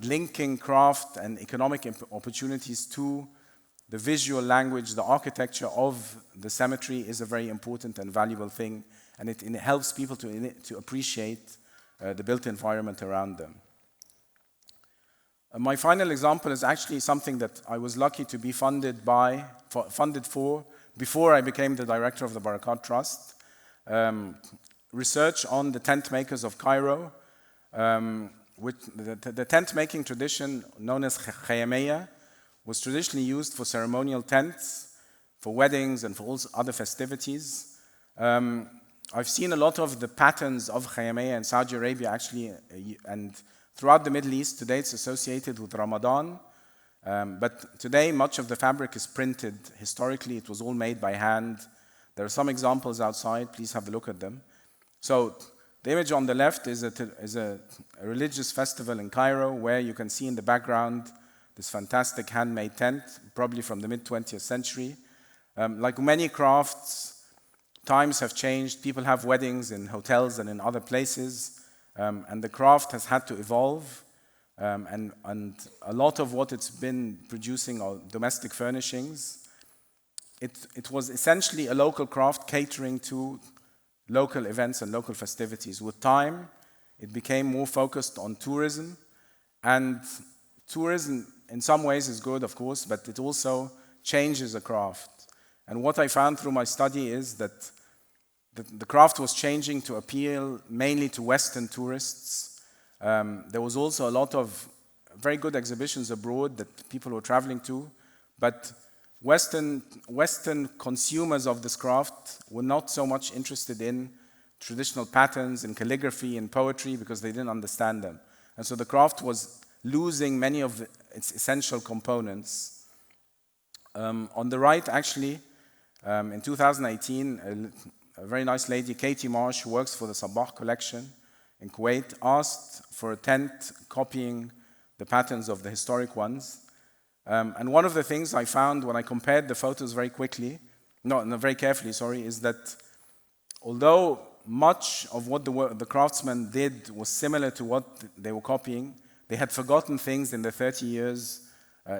linking craft and economic opportunities to the visual language, the architecture of the cemetery is a very important and valuable thing, and it helps people to appreciate the built environment around them. My final example is actually something that I was lucky to be funded for before I became the director of the Barakat Trust. Research on the tent makers of Cairo. The tent making tradition known as Khayamiyya was traditionally used for ceremonial tents, for weddings and for all other festivities. I've seen a lot of the patterns of Khayamiyya in Saudi Arabia actually, and throughout the Middle East. Today it's associated with Ramadan, but today much of the fabric is printed. Historically it was all made by hand. There are some examples outside, please have a look at them. So the image on the left is a religious festival in Cairo, where you can see in the background this fantastic handmade tent, probably from the mid-20th century. Like many crafts, times have changed. People have weddings in hotels and in other places, and the craft has had to evolve. And a lot of what it's been producing are domestic furnishings. It was essentially a local craft catering to local events and local festivities. With time, it became more focused on tourism, and tourism in some ways is good, of course, but it also changes a craft. And what I found through my study is that the craft was changing to appeal mainly to Western tourists. There was also a lot of very good exhibitions abroad that people were traveling to, but Western consumers of this craft were not so much interested in traditional patterns, in calligraphy, in poetry, because they didn't understand them. And so the craft was losing many of its essential components. On the right, actually, in 2018, a very nice lady, Katie Marsh, who works for the Sabah collection in Kuwait, asked for a tent copying the patterns of the historic ones. And one of the things I found when I compared the photos very carefully, is that although much of what the craftsmen did was similar to what they were copying, they had forgotten things in the 30 years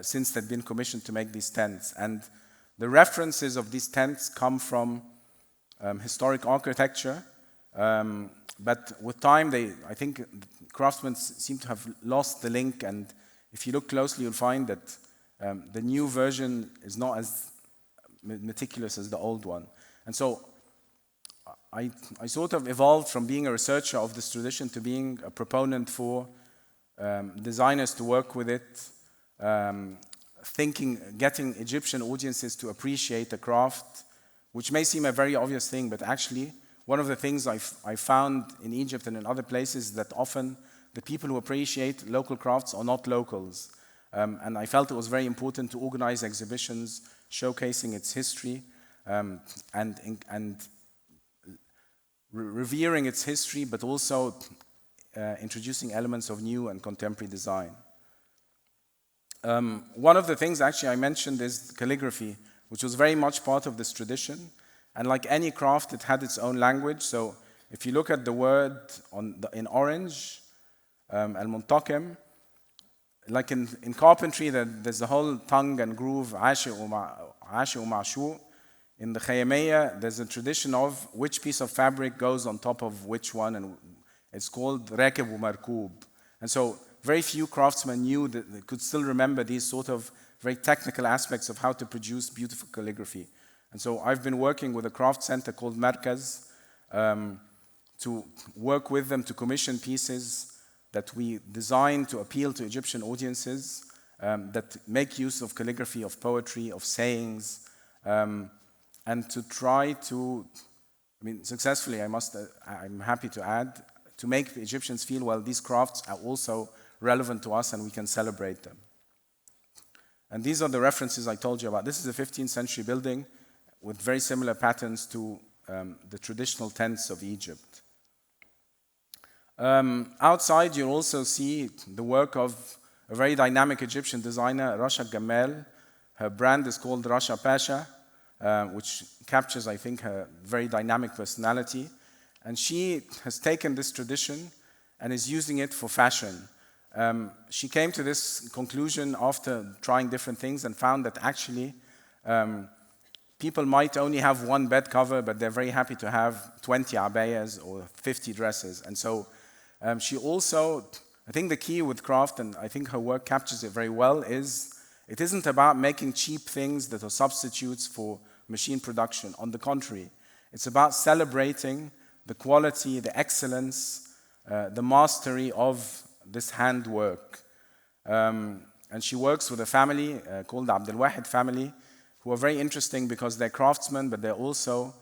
since they'd been commissioned to make these tents. And the references of these tents come from historic architecture, but with time, I think craftsmen seem to have lost the link, and if you look closely, you'll find that the new version is not as meticulous as the old one. And so I sort of evolved from being a researcher of this tradition to being a proponent for designers to work with it, getting Egyptian audiences to appreciate the craft, which may seem a very obvious thing, but actually one of the things I found in Egypt and in other places is that often the people who appreciate local crafts are not locals. And I felt it was very important to organize exhibitions showcasing its history and revering its history, but also introducing elements of new and contemporary design. One of the things actually I mentioned is calligraphy, which was very much part of this tradition. And like any craft, it had its own language. So if you look at the word in orange, al-muntakim, like in carpentry, there's the whole tongue and groove, عاشق ومعشوق. In the Khayamiyya, there's a tradition of which piece of fabric goes on top of which one, and it's called راكب ومركوب. And so very few craftsmen knew that they could still remember these sort of very technical aspects of how to produce beautiful calligraphy. And so I've been working with a craft center called Merkez to work with them to commission pieces that we design to appeal to Egyptian audiences that make use of calligraphy, of poetry, of sayings, and to try to, successfully, I'm happy to add, to make the Egyptians feel, well, these crafts are also relevant to us and we can celebrate them. And these are the references I told you about. This is a 15th century building with very similar patterns to the traditional tents of Egypt. Outside, you'll also see the work of a very dynamic Egyptian designer, Rasha Gamal. Her brand is called Rasha Pasha, which captures, I think, her very dynamic personality. And she has taken this tradition and is using it for fashion. She came to this conclusion after trying different things and found that actually people might only have one bed cover, but they're very happy to have 20 abayas or 50 dresses. And so she also, I think the key with craft, and I think her work captures it very well, is it isn't about making cheap things that are substitutes for machine production. On the contrary, it's about celebrating the quality, the excellence, the mastery of this handwork. And she works with a family called the Abdulwahid family, who are very interesting because they're craftsmen, but they're also,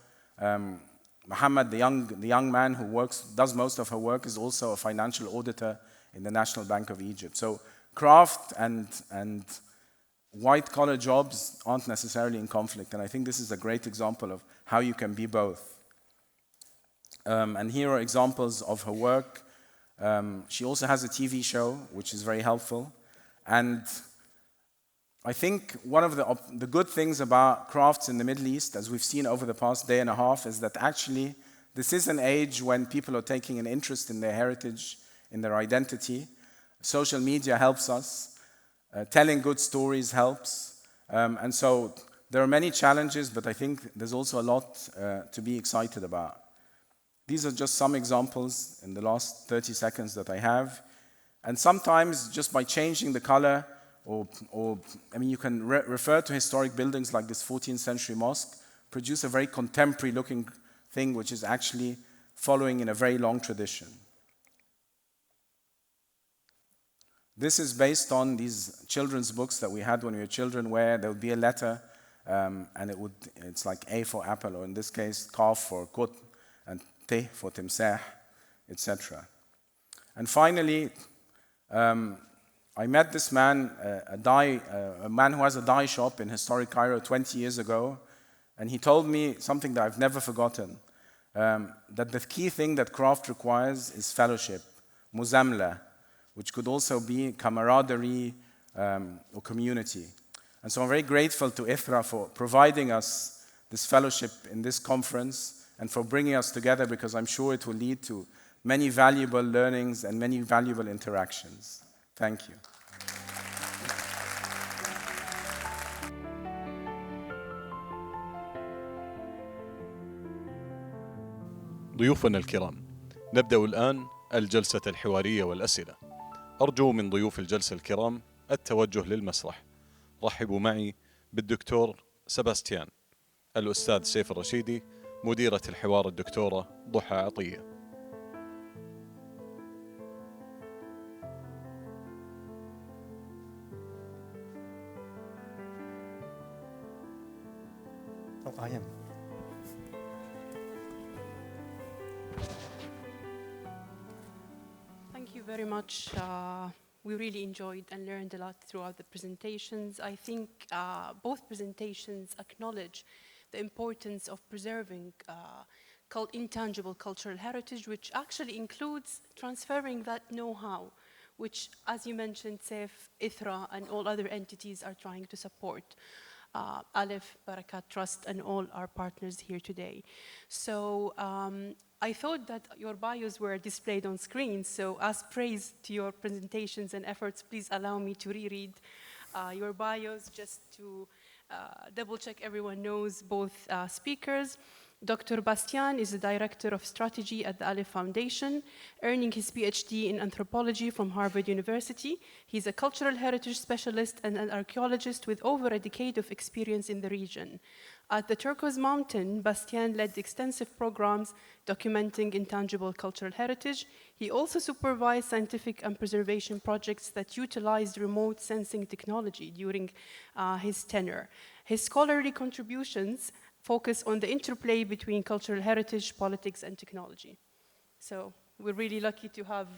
Muhammad, the young man who does most of her work, is also a financial auditor in the National Bank of Egypt. So craft and white-collar jobs aren't necessarily in conflict, and I think this is a great example of how you can be both. And here are examples of her work. She also has a TV show, which is very helpful. And I think one of the good things about crafts in the Middle East, as we've seen over the past day and a half, is that actually this is an age when people are taking an interest in their heritage, in their identity. Social media helps us. Telling good stories helps. And so there are many challenges, but I think there's also a lot to be excited about. These are just some examples in the last 30 seconds that I have. And sometimes just by changing the color, you can refer to historic buildings like this 14th century mosque, produce a very contemporary looking thing which is actually following in a very long tradition. This is based on these children's books that we had when we were children, where there would be a letter and it's like A for apple, or in this case, Kaf for kut, and Te for timsah, etc. And finally, I met this man, a man who has a dye shop in historic Cairo 20 years ago, and he told me something that I've never forgotten, that the key thing that craft requires is fellowship, muzamla, which could also be camaraderie or community. And so I'm very grateful to Ithra for providing us this fellowship in this conference and for bringing us together, because I'm sure it will lead to many valuable learnings and many valuable interactions. Thank you. ضيوفنا الكرام، نبدأ الآن الجلسة الحوارية والأسئلة. أرجو من ضيوف الجلسة الكرام التوجه للمسرح. رحبوا معي بالدكتور سباستيان، الأستاذ سيف الرشيدي، مديرة الحوار الدكتورة ضحى عطية. I am. Thank you you very much. We really enjoyed and learned a lot throughout the presentations. I think both presentations acknowledge the importance of preserving intangible cultural heritage, which actually includes transferring that know-how, which, as you mentioned, Saif, Ithra, and all other entities are trying to support. Aleph, Barakat Trust, and all our partners here today. So I thought that your bios were displayed on screen, so as praise to your presentations and efforts, please allow me to reread your bios just to double check everyone knows both speakers. Dr. Bastian is the Director of Strategy at the Aleph Foundation, earning his PhD in anthropology from Harvard University. He's a cultural heritage specialist and an archaeologist with over a decade of experience in the region. At the Turquoise Mountain, Bastian led extensive programs documenting intangible cultural heritage. He also supervised scientific and preservation projects that utilized remote sensing technology during his tenure. His scholarly contributions focus on the interplay between cultural heritage, politics, and technology. So we're really lucky to have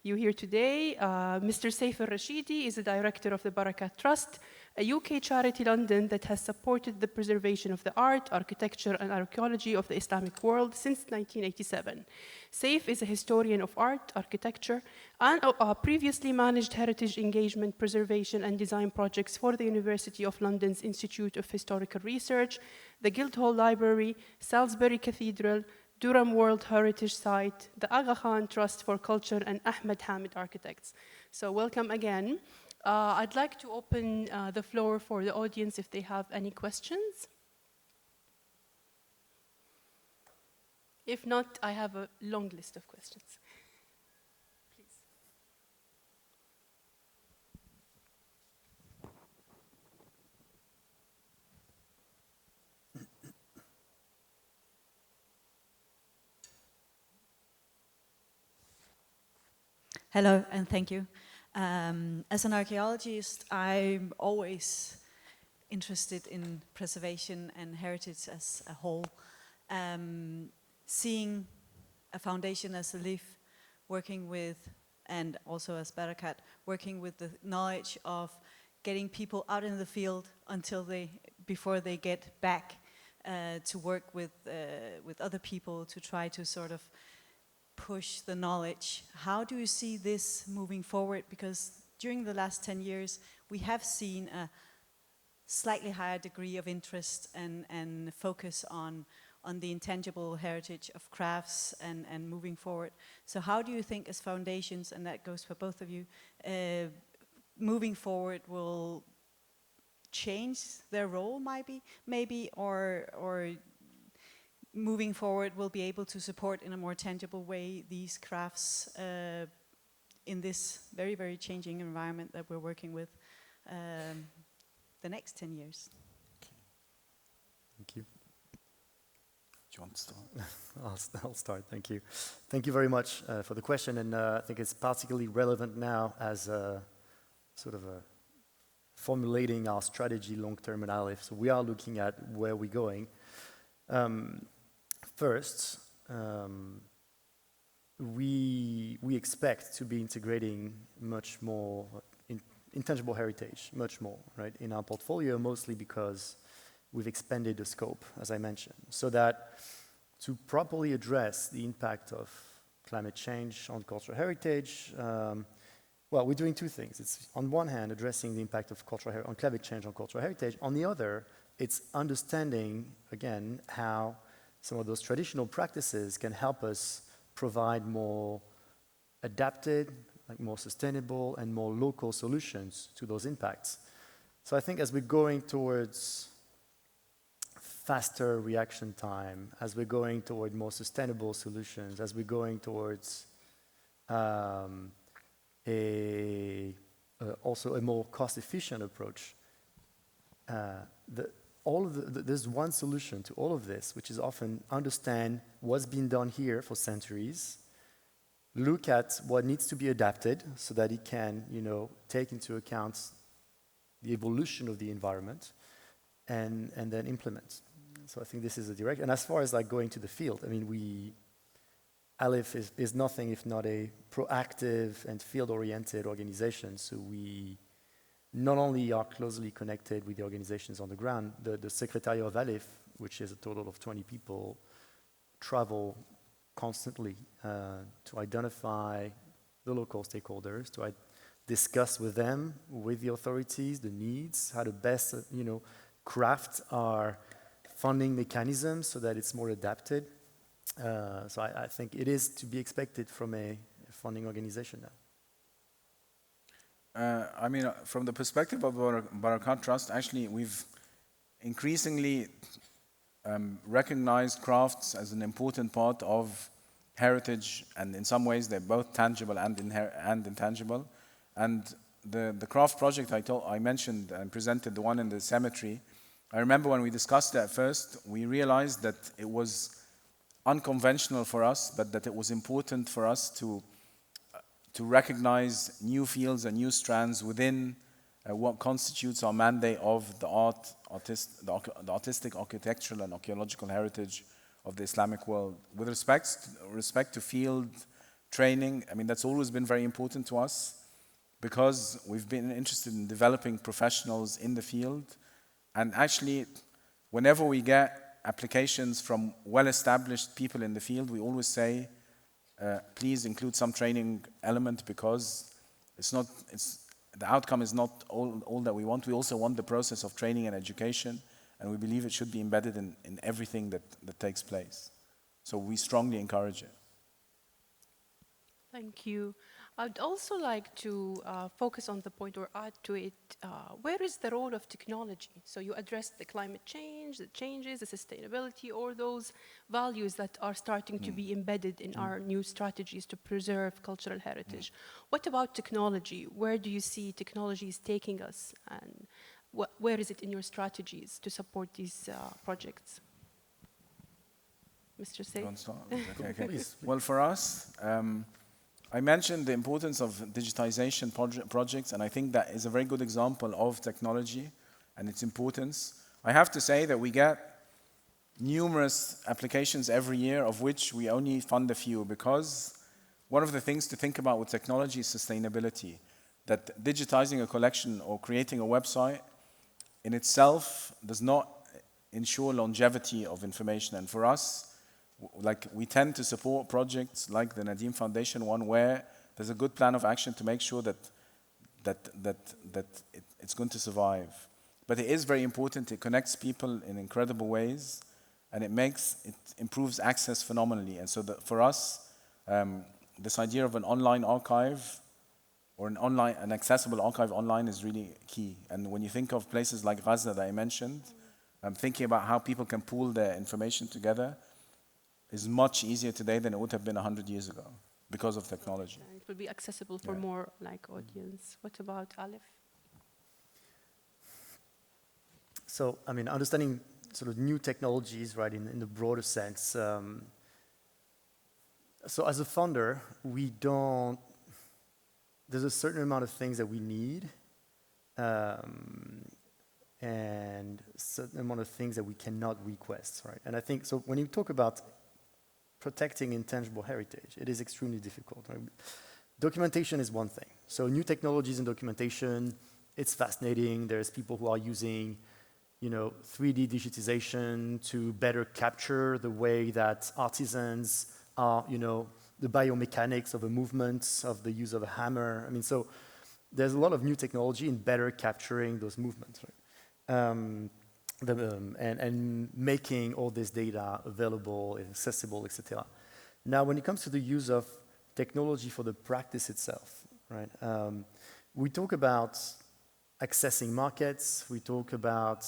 you here today. Mr. Saif al-Rashidi is the director of the Barakat Trust, a UK charity London that has supported the preservation of the art, architecture, and archaeology of the Islamic world since 1987. Saif is a historian of art, architecture, and previously managed heritage engagement, preservation, and design projects for the University of London's Institute of Historical Research, the Guildhall Library, Salisbury Cathedral, Durham World Heritage Site, the Aga Khan Trust for Culture, and Ahmed Hamid Architects. So welcome again. I'd like to open the floor for the audience if they have any questions. If not, I have a long list of questions. Please. Hello, and thank you. As an archaeologist, I'm always interested in preservation and heritage as a whole. Seeing a foundation as Alif working with, and also as Barakat, working with the knowledge of getting people out in the field before they get back to work with other people to try to sort of push the knowledge. How do you see this moving forward? Because during the last 10 years, we have seen a slightly higher degree of interest and focus on the intangible heritage of crafts and moving forward. So how do you think as foundations, and that goes for both of you, moving forward will change their role maybe or moving forward will be able to support in a more tangible way these crafts in this very, very changing environment that we're working with the next 10 years? Thank you. Do you want to start? I'll start, thank you. Thank you very much for the question, and I think it's particularly relevant now as sort of formulating our strategy long-term at Aleph. So we are looking at where we're going. First, we expect to be integrating much more intangible heritage, much more, right, in our portfolio, mostly because we've expanded the scope, as I mentioned, so that to properly address the impact of climate change on cultural heritage, well, we're doing two things. It's on one hand addressing the impact of on climate change on cultural heritage. On the other, it's understanding again how some of those traditional practices can help us provide more adapted, like more sustainable and more local solutions to those impacts. So I think as we're going towards faster reaction time, as we're going toward more sustainable solutions, as we're going towards also a more cost-efficient approach, there's one solution to all of this, which is often understand what's been done here for centuries, look at what needs to be adapted so that it can, take into account the evolution of the environment, and then implement. So I think this is a direct. And as far as like going to the field, I mean, ALIF is nothing if not a proactive and field-oriented organization. So we not only are closely connected with the organizations on the ground, the Secretariat of ALIF, which is a total of 20 people, travel constantly to identify the local stakeholders, to discuss with them, with the authorities, the needs, how to best, craft our funding mechanisms so that it's more adapted. So I think it is to be expected from a funding organization now. From the perspective of Barakat Trust, actually, we've increasingly recognized crafts as an important part of heritage, and in some ways they're both tangible and intangible. And the craft project I mentioned and presented, the one in the cemetery, I remember when we discussed it at first, we realized that it was unconventional for us, but that it was important for us to recognize new fields and new strands within what constitutes our mandate of the artistic, architectural, and archaeological heritage of the Islamic world. With respect to field training, that's always been very important to us because we've been interested in developing professionals in the field. And actually, whenever we get applications from well-established people in the field, we always say, please include some training element, because the outcome is not all that we want. We also want the process of training and education, and we believe it should be embedded in everything that takes place. So we strongly encourage it. Thank you. I'd also like to focus on the point or add to it, where is the role of technology? So you addressed the climate change, the changes, the sustainability, or those values that are starting to be embedded in our new strategies to preserve cultural heritage. What about technology? Where do you see technology is taking us, and where is it in your strategies to support these projects? Mr. Said? Okay. Well, for us, I mentioned the importance of digitization projects, and I think that is a very good example of technology and its importance. I have to say that we get numerous applications every year, of which we only fund a few, because one of the things to think about with technology is sustainability. That digitizing a collection or creating a website in itself does not ensure longevity of information. And for us, we tend to support projects like the Nadim Foundation one, where there's a good plan of action to make sure that it's going to survive. But it is very important. It connects people in incredible ways, and it improves access phenomenally. And so for us, this idea of an online archive or an accessible archive online is really key. And when you think of places like Gaza that I mentioned, thinking about how people can pool their information together is much easier today than it would have been 100 years ago because of technology. It will be accessible for more audience. What about ALIF? So, understanding sort of new technologies, right, in the broader sense. So as a funder, there's a certain amount of things that we need, and a certain amount of things that we cannot request, right? And I think, so when you talk about protecting intangible heritage, it is extremely difficult. Right? Documentation is one thing. So new technologies in documentation, it's fascinating. There's people who are using, 3D digitization to better capture the way that artisans are, the biomechanics of a movement, of the use of a hammer. So there's a lot of new technology in better capturing those movements, right? And making all this data available and accessible, etc. Now, when it comes to the use of technology for the practice itself, right? We talk about accessing markets. We talk about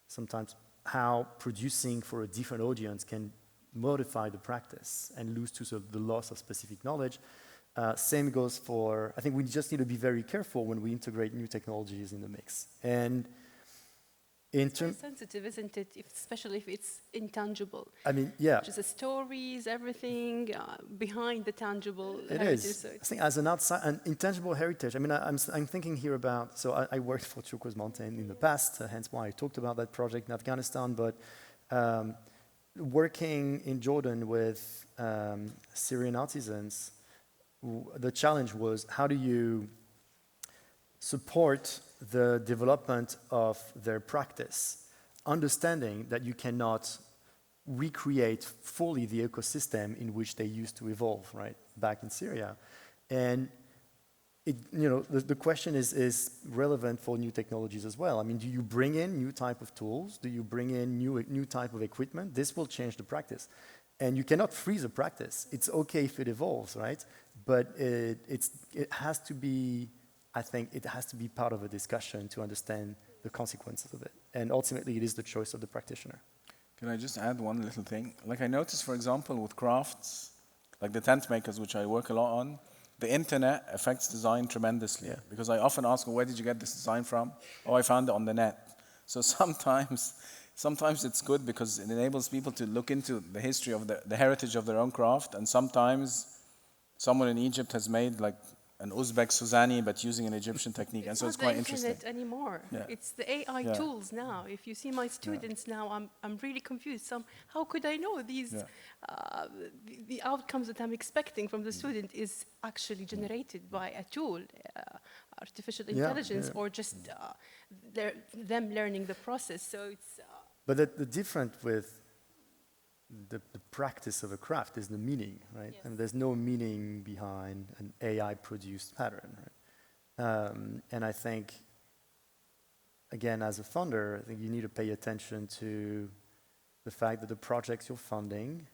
sometimes how producing for a different audience can modify the practice and lose to sort of the loss of specific knowledge. Same goes for, I think we just need to be very careful when we integrate new technologies in the mix. And it's very sensitive, isn't it? Especially if it's intangible. Yeah. Just the stories, everything behind the tangible it heritage. Is. I think as an intangible heritage, I'm thinking here about, so I worked for Turquoise Mountain in the past, hence why I talked about that project in Afghanistan, but working in Jordan with Syrian artisans, the challenge was how do you support the development of their practice, understanding that you cannot recreate fully the ecosystem in which they used to evolve, right, back in Syria. And the question is relevant for new technologies as well. I mean, do you bring in new type of tools? Do you bring in new type of equipment? This will change the practice. And you cannot freeze a practice. It's okay if it evolves, right? But it has to be, I think, it has to be part of a discussion to understand the consequences of it. And ultimately, it is the choice of the practitioner. Can I just add one little thing? Like I noticed, for example, with crafts, like the tent makers, which I work a lot on, the internet affects design tremendously. Yeah. Because I often ask, well, where did you get this design from? Oh, I found it on the net. So sometimes it's good because it enables people to look into the history of the heritage of their own craft. And sometimes someone in Egypt has made like an Uzbek Suzani, but using an Egyptian technique, and so it's quite interesting. It's not the internet anymore. Yeah. It's the AI tools now. If you see my students now, I'm really confused. How could I know these? The outcomes that I'm expecting from the student is actually generated by a tool, artificial intelligence, or just them learning the process. So it's. But the difference with the practice of a craft is the meaning, right? Yes. And there's no meaning behind an AI-produced pattern, right? And I think, again, as a funder, I think you need to pay attention to the fact that the projects you're funding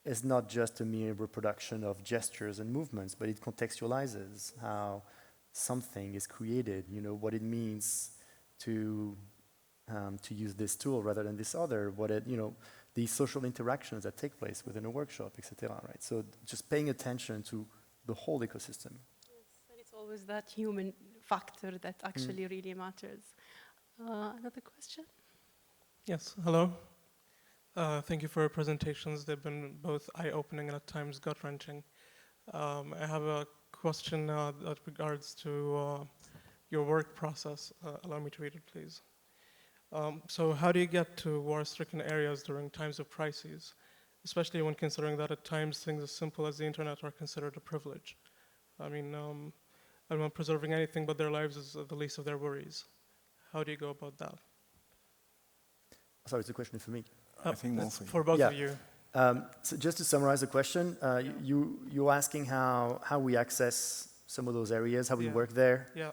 is not just a mere reproduction of gestures and movements, but it contextualizes how something is created, what it means to use this tool rather than this other, the social interactions that take place within a workshop, etc. Right? So just paying attention to the whole ecosystem. Yes, and it's always that human factor that actually really matters. Another question? Yes, hello. Thank you for your presentations. They've been both eye-opening and at times gut-wrenching. I have a question that regards to your work process. Allow me to read it, please. So how do you get to war-stricken areas during times of crises, especially when considering that at times things as simple as the internet are considered a privilege? I mean, I'm not preserving anything but their lives is the least of their worries. How do you go about that? Sorry, it's a question for me. I think more for both of you. So just to summarize the question, you're asking how we access some of those areas, how we work there. Yeah.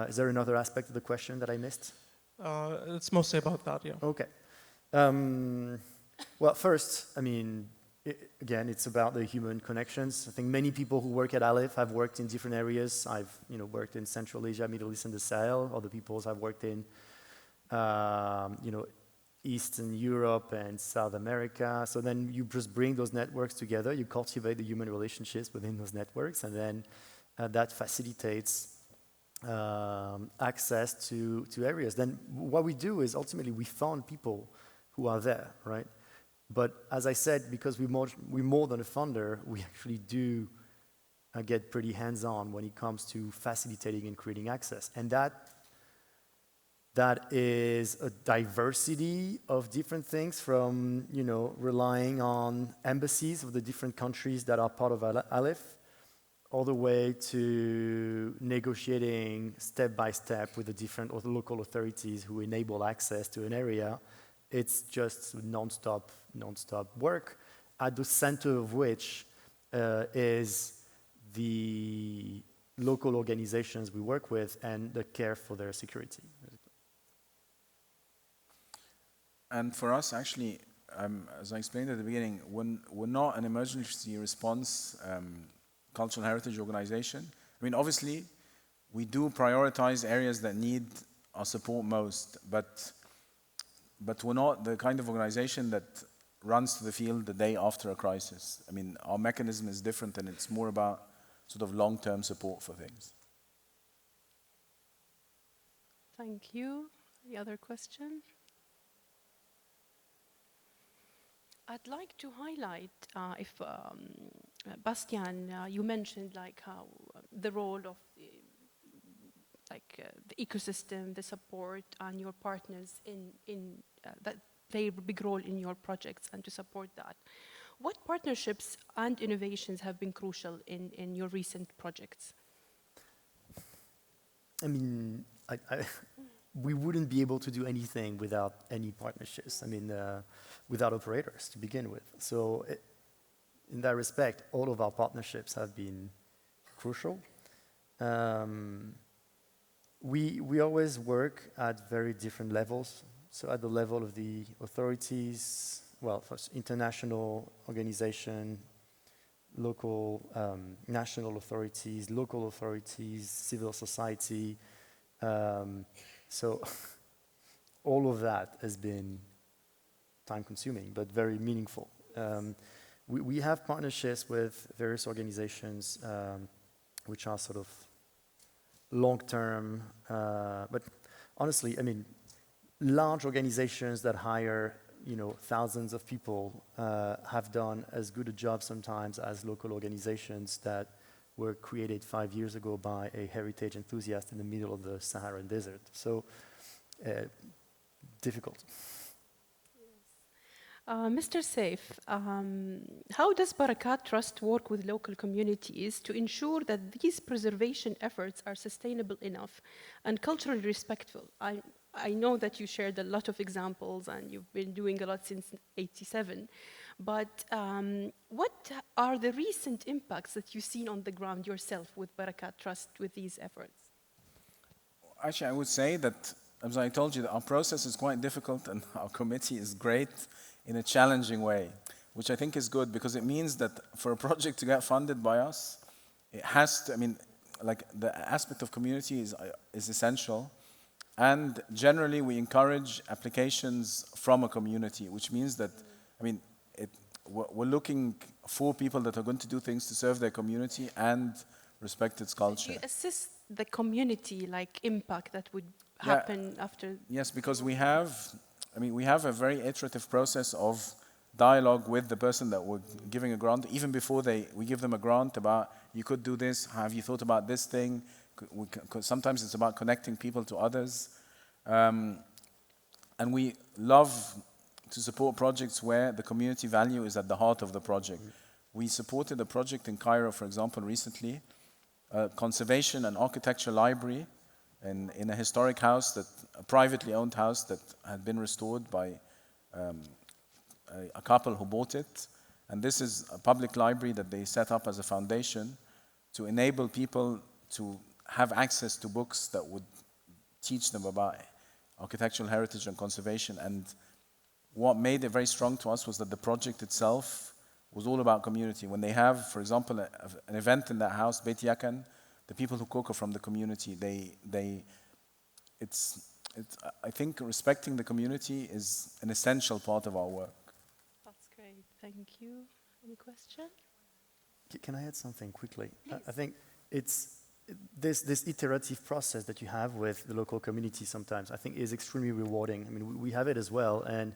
Is there another aspect of the question that I missed? It's mostly about that, yeah. Okay. Well, first, I mean, again, it's about the human connections. I think many people who work at Aleph have worked in different areas. I've worked in Central Asia, Middle East, and the Sahel. Other people have worked in, Eastern Europe and South America. So then you just bring those networks together. You cultivate the human relationships within those networks, and then that facilitates access to areas. Then what we do is ultimately we fund people who are there, right? But as I said, because we're more than a funder, we actually do get pretty hands-on when it comes to facilitating and creating access. And that is a diversity of different things from, relying on embassies of the different countries that are part of Aleph, all the way to negotiating step by step with the different local authorities who enable access to an area. It's just non-stop work, at the center of which is the local organizations we work with and the care for their security. And for us, actually, as I explained at the beginning, we're not an emergency response cultural heritage organization. I mean, obviously, we do prioritize areas that need our support most, but we're not the kind of organization that runs to the field the day after a crisis. I mean, our mechanism is different, and it's more about sort of long-term support for things. Thank you. Any other question? I'd like to highlight, if Bastian, you mentioned like how the role of the ecosystem, the support, and your partners in that play a big role in your projects and to support that. What partnerships and innovations have been crucial in your recent projects? I mean, we wouldn't be able to do anything without any partnerships. I mean, without operators to begin with. So in that respect, all of our partnerships have been crucial. We always work at very different levels. So at the level of the authorities, well, first international organization, local, national authorities, local authorities, civil society. So all of that has been time-consuming, but very meaningful. We have partnerships with various organizations which are sort of long-term, but honestly, I mean, large organizations that hire, thousands of people have done as good a job sometimes as local organizations that were created 5 years ago by a heritage enthusiast in the middle of the Saharan desert. So, difficult. Mr. Saif, how does Barakat Trust work with local communities to ensure that these preservation efforts are sustainable enough and culturally respectful? I know that you shared a lot of examples and you've been doing a lot since '87, but what are the recent impacts that you've seen on the ground yourself with Barakat Trust with these efforts? Actually, I would say that, as I told you, that our process is quite difficult and our committee is great in a challenging way, which I think is good because it means that for a project to get funded by us, it has to, I mean, like the aspect of community is essential. And generally, we encourage applications from a community, which means that, I mean, we're looking for people that are going to do things to serve their community and respect its culture. Do you assist the community, like impact that would happen after? Yes, because we have a very iterative process of dialogue with the person that we're giving a grant, even before we give them a grant about, you could do this, have you thought about this thing? Sometimes it's about connecting people to others. And we love to support projects where the community value is at the heart of the project. We supported a project in Cairo, for example, recently, a conservation and architecture library in a historic house, a privately owned house that had been restored by a couple who bought it. And this is a public library that they set up as a foundation to enable people to have access to books that would teach them about architectural heritage and conservation. And what made it very strong to us was that the project itself was all about community. When they have, for example, an event in that house, Beit Yakan, the people who cook are from the community. I think respecting the community is an essential part of our work. That's great, thank you. Any question? Can I add something quickly? I think it's this iterative process that you have with the local community sometimes, I think is extremely rewarding. I mean, we have it as well. And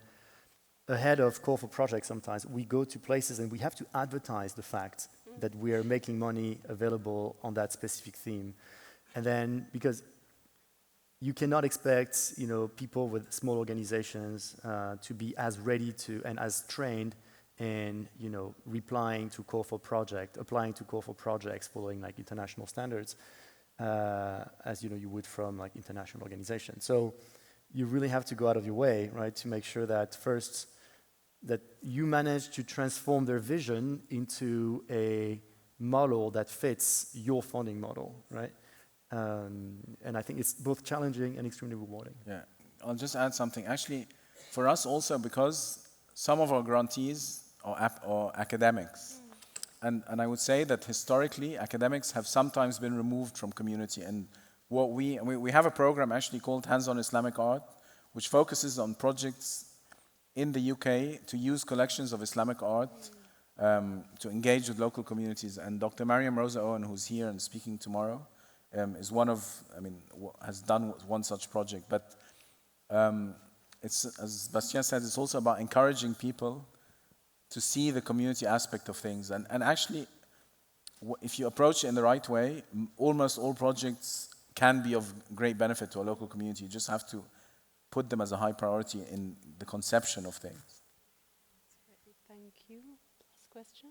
ahead of call for projects sometimes, we go to places and we have to advertise the fact that we are making money available on that specific theme. And then, because you cannot expect, people with small organizations to be as ready to and as trained in, applying to call for projects following like international standards, as you would from like international organizations. So you really have to go out of your way, right, to make sure that first that you manage to transform their vision into a model that fits your funding model, right? And I think it's both challenging and extremely rewarding. Yeah, I'll just add something. Actually, for us also, because some of our grantees are academics, and I would say that historically, academics have sometimes been removed from community. And what we have a program actually called Hands-on Islamic Art, which focuses on projects in the UK to use collections of Islamic art to engage with local communities. And Dr. Mariam Rosa Owen, who's here and speaking tomorrow, is has done one such project. But it's, as Bastien said, it's also about encouraging people to see the community aspect of things. And actually, if you approach it in the right way, almost all projects can be of great benefit to a local community. You just have to put them as a high priority in the conception of things. Thank you. Last question.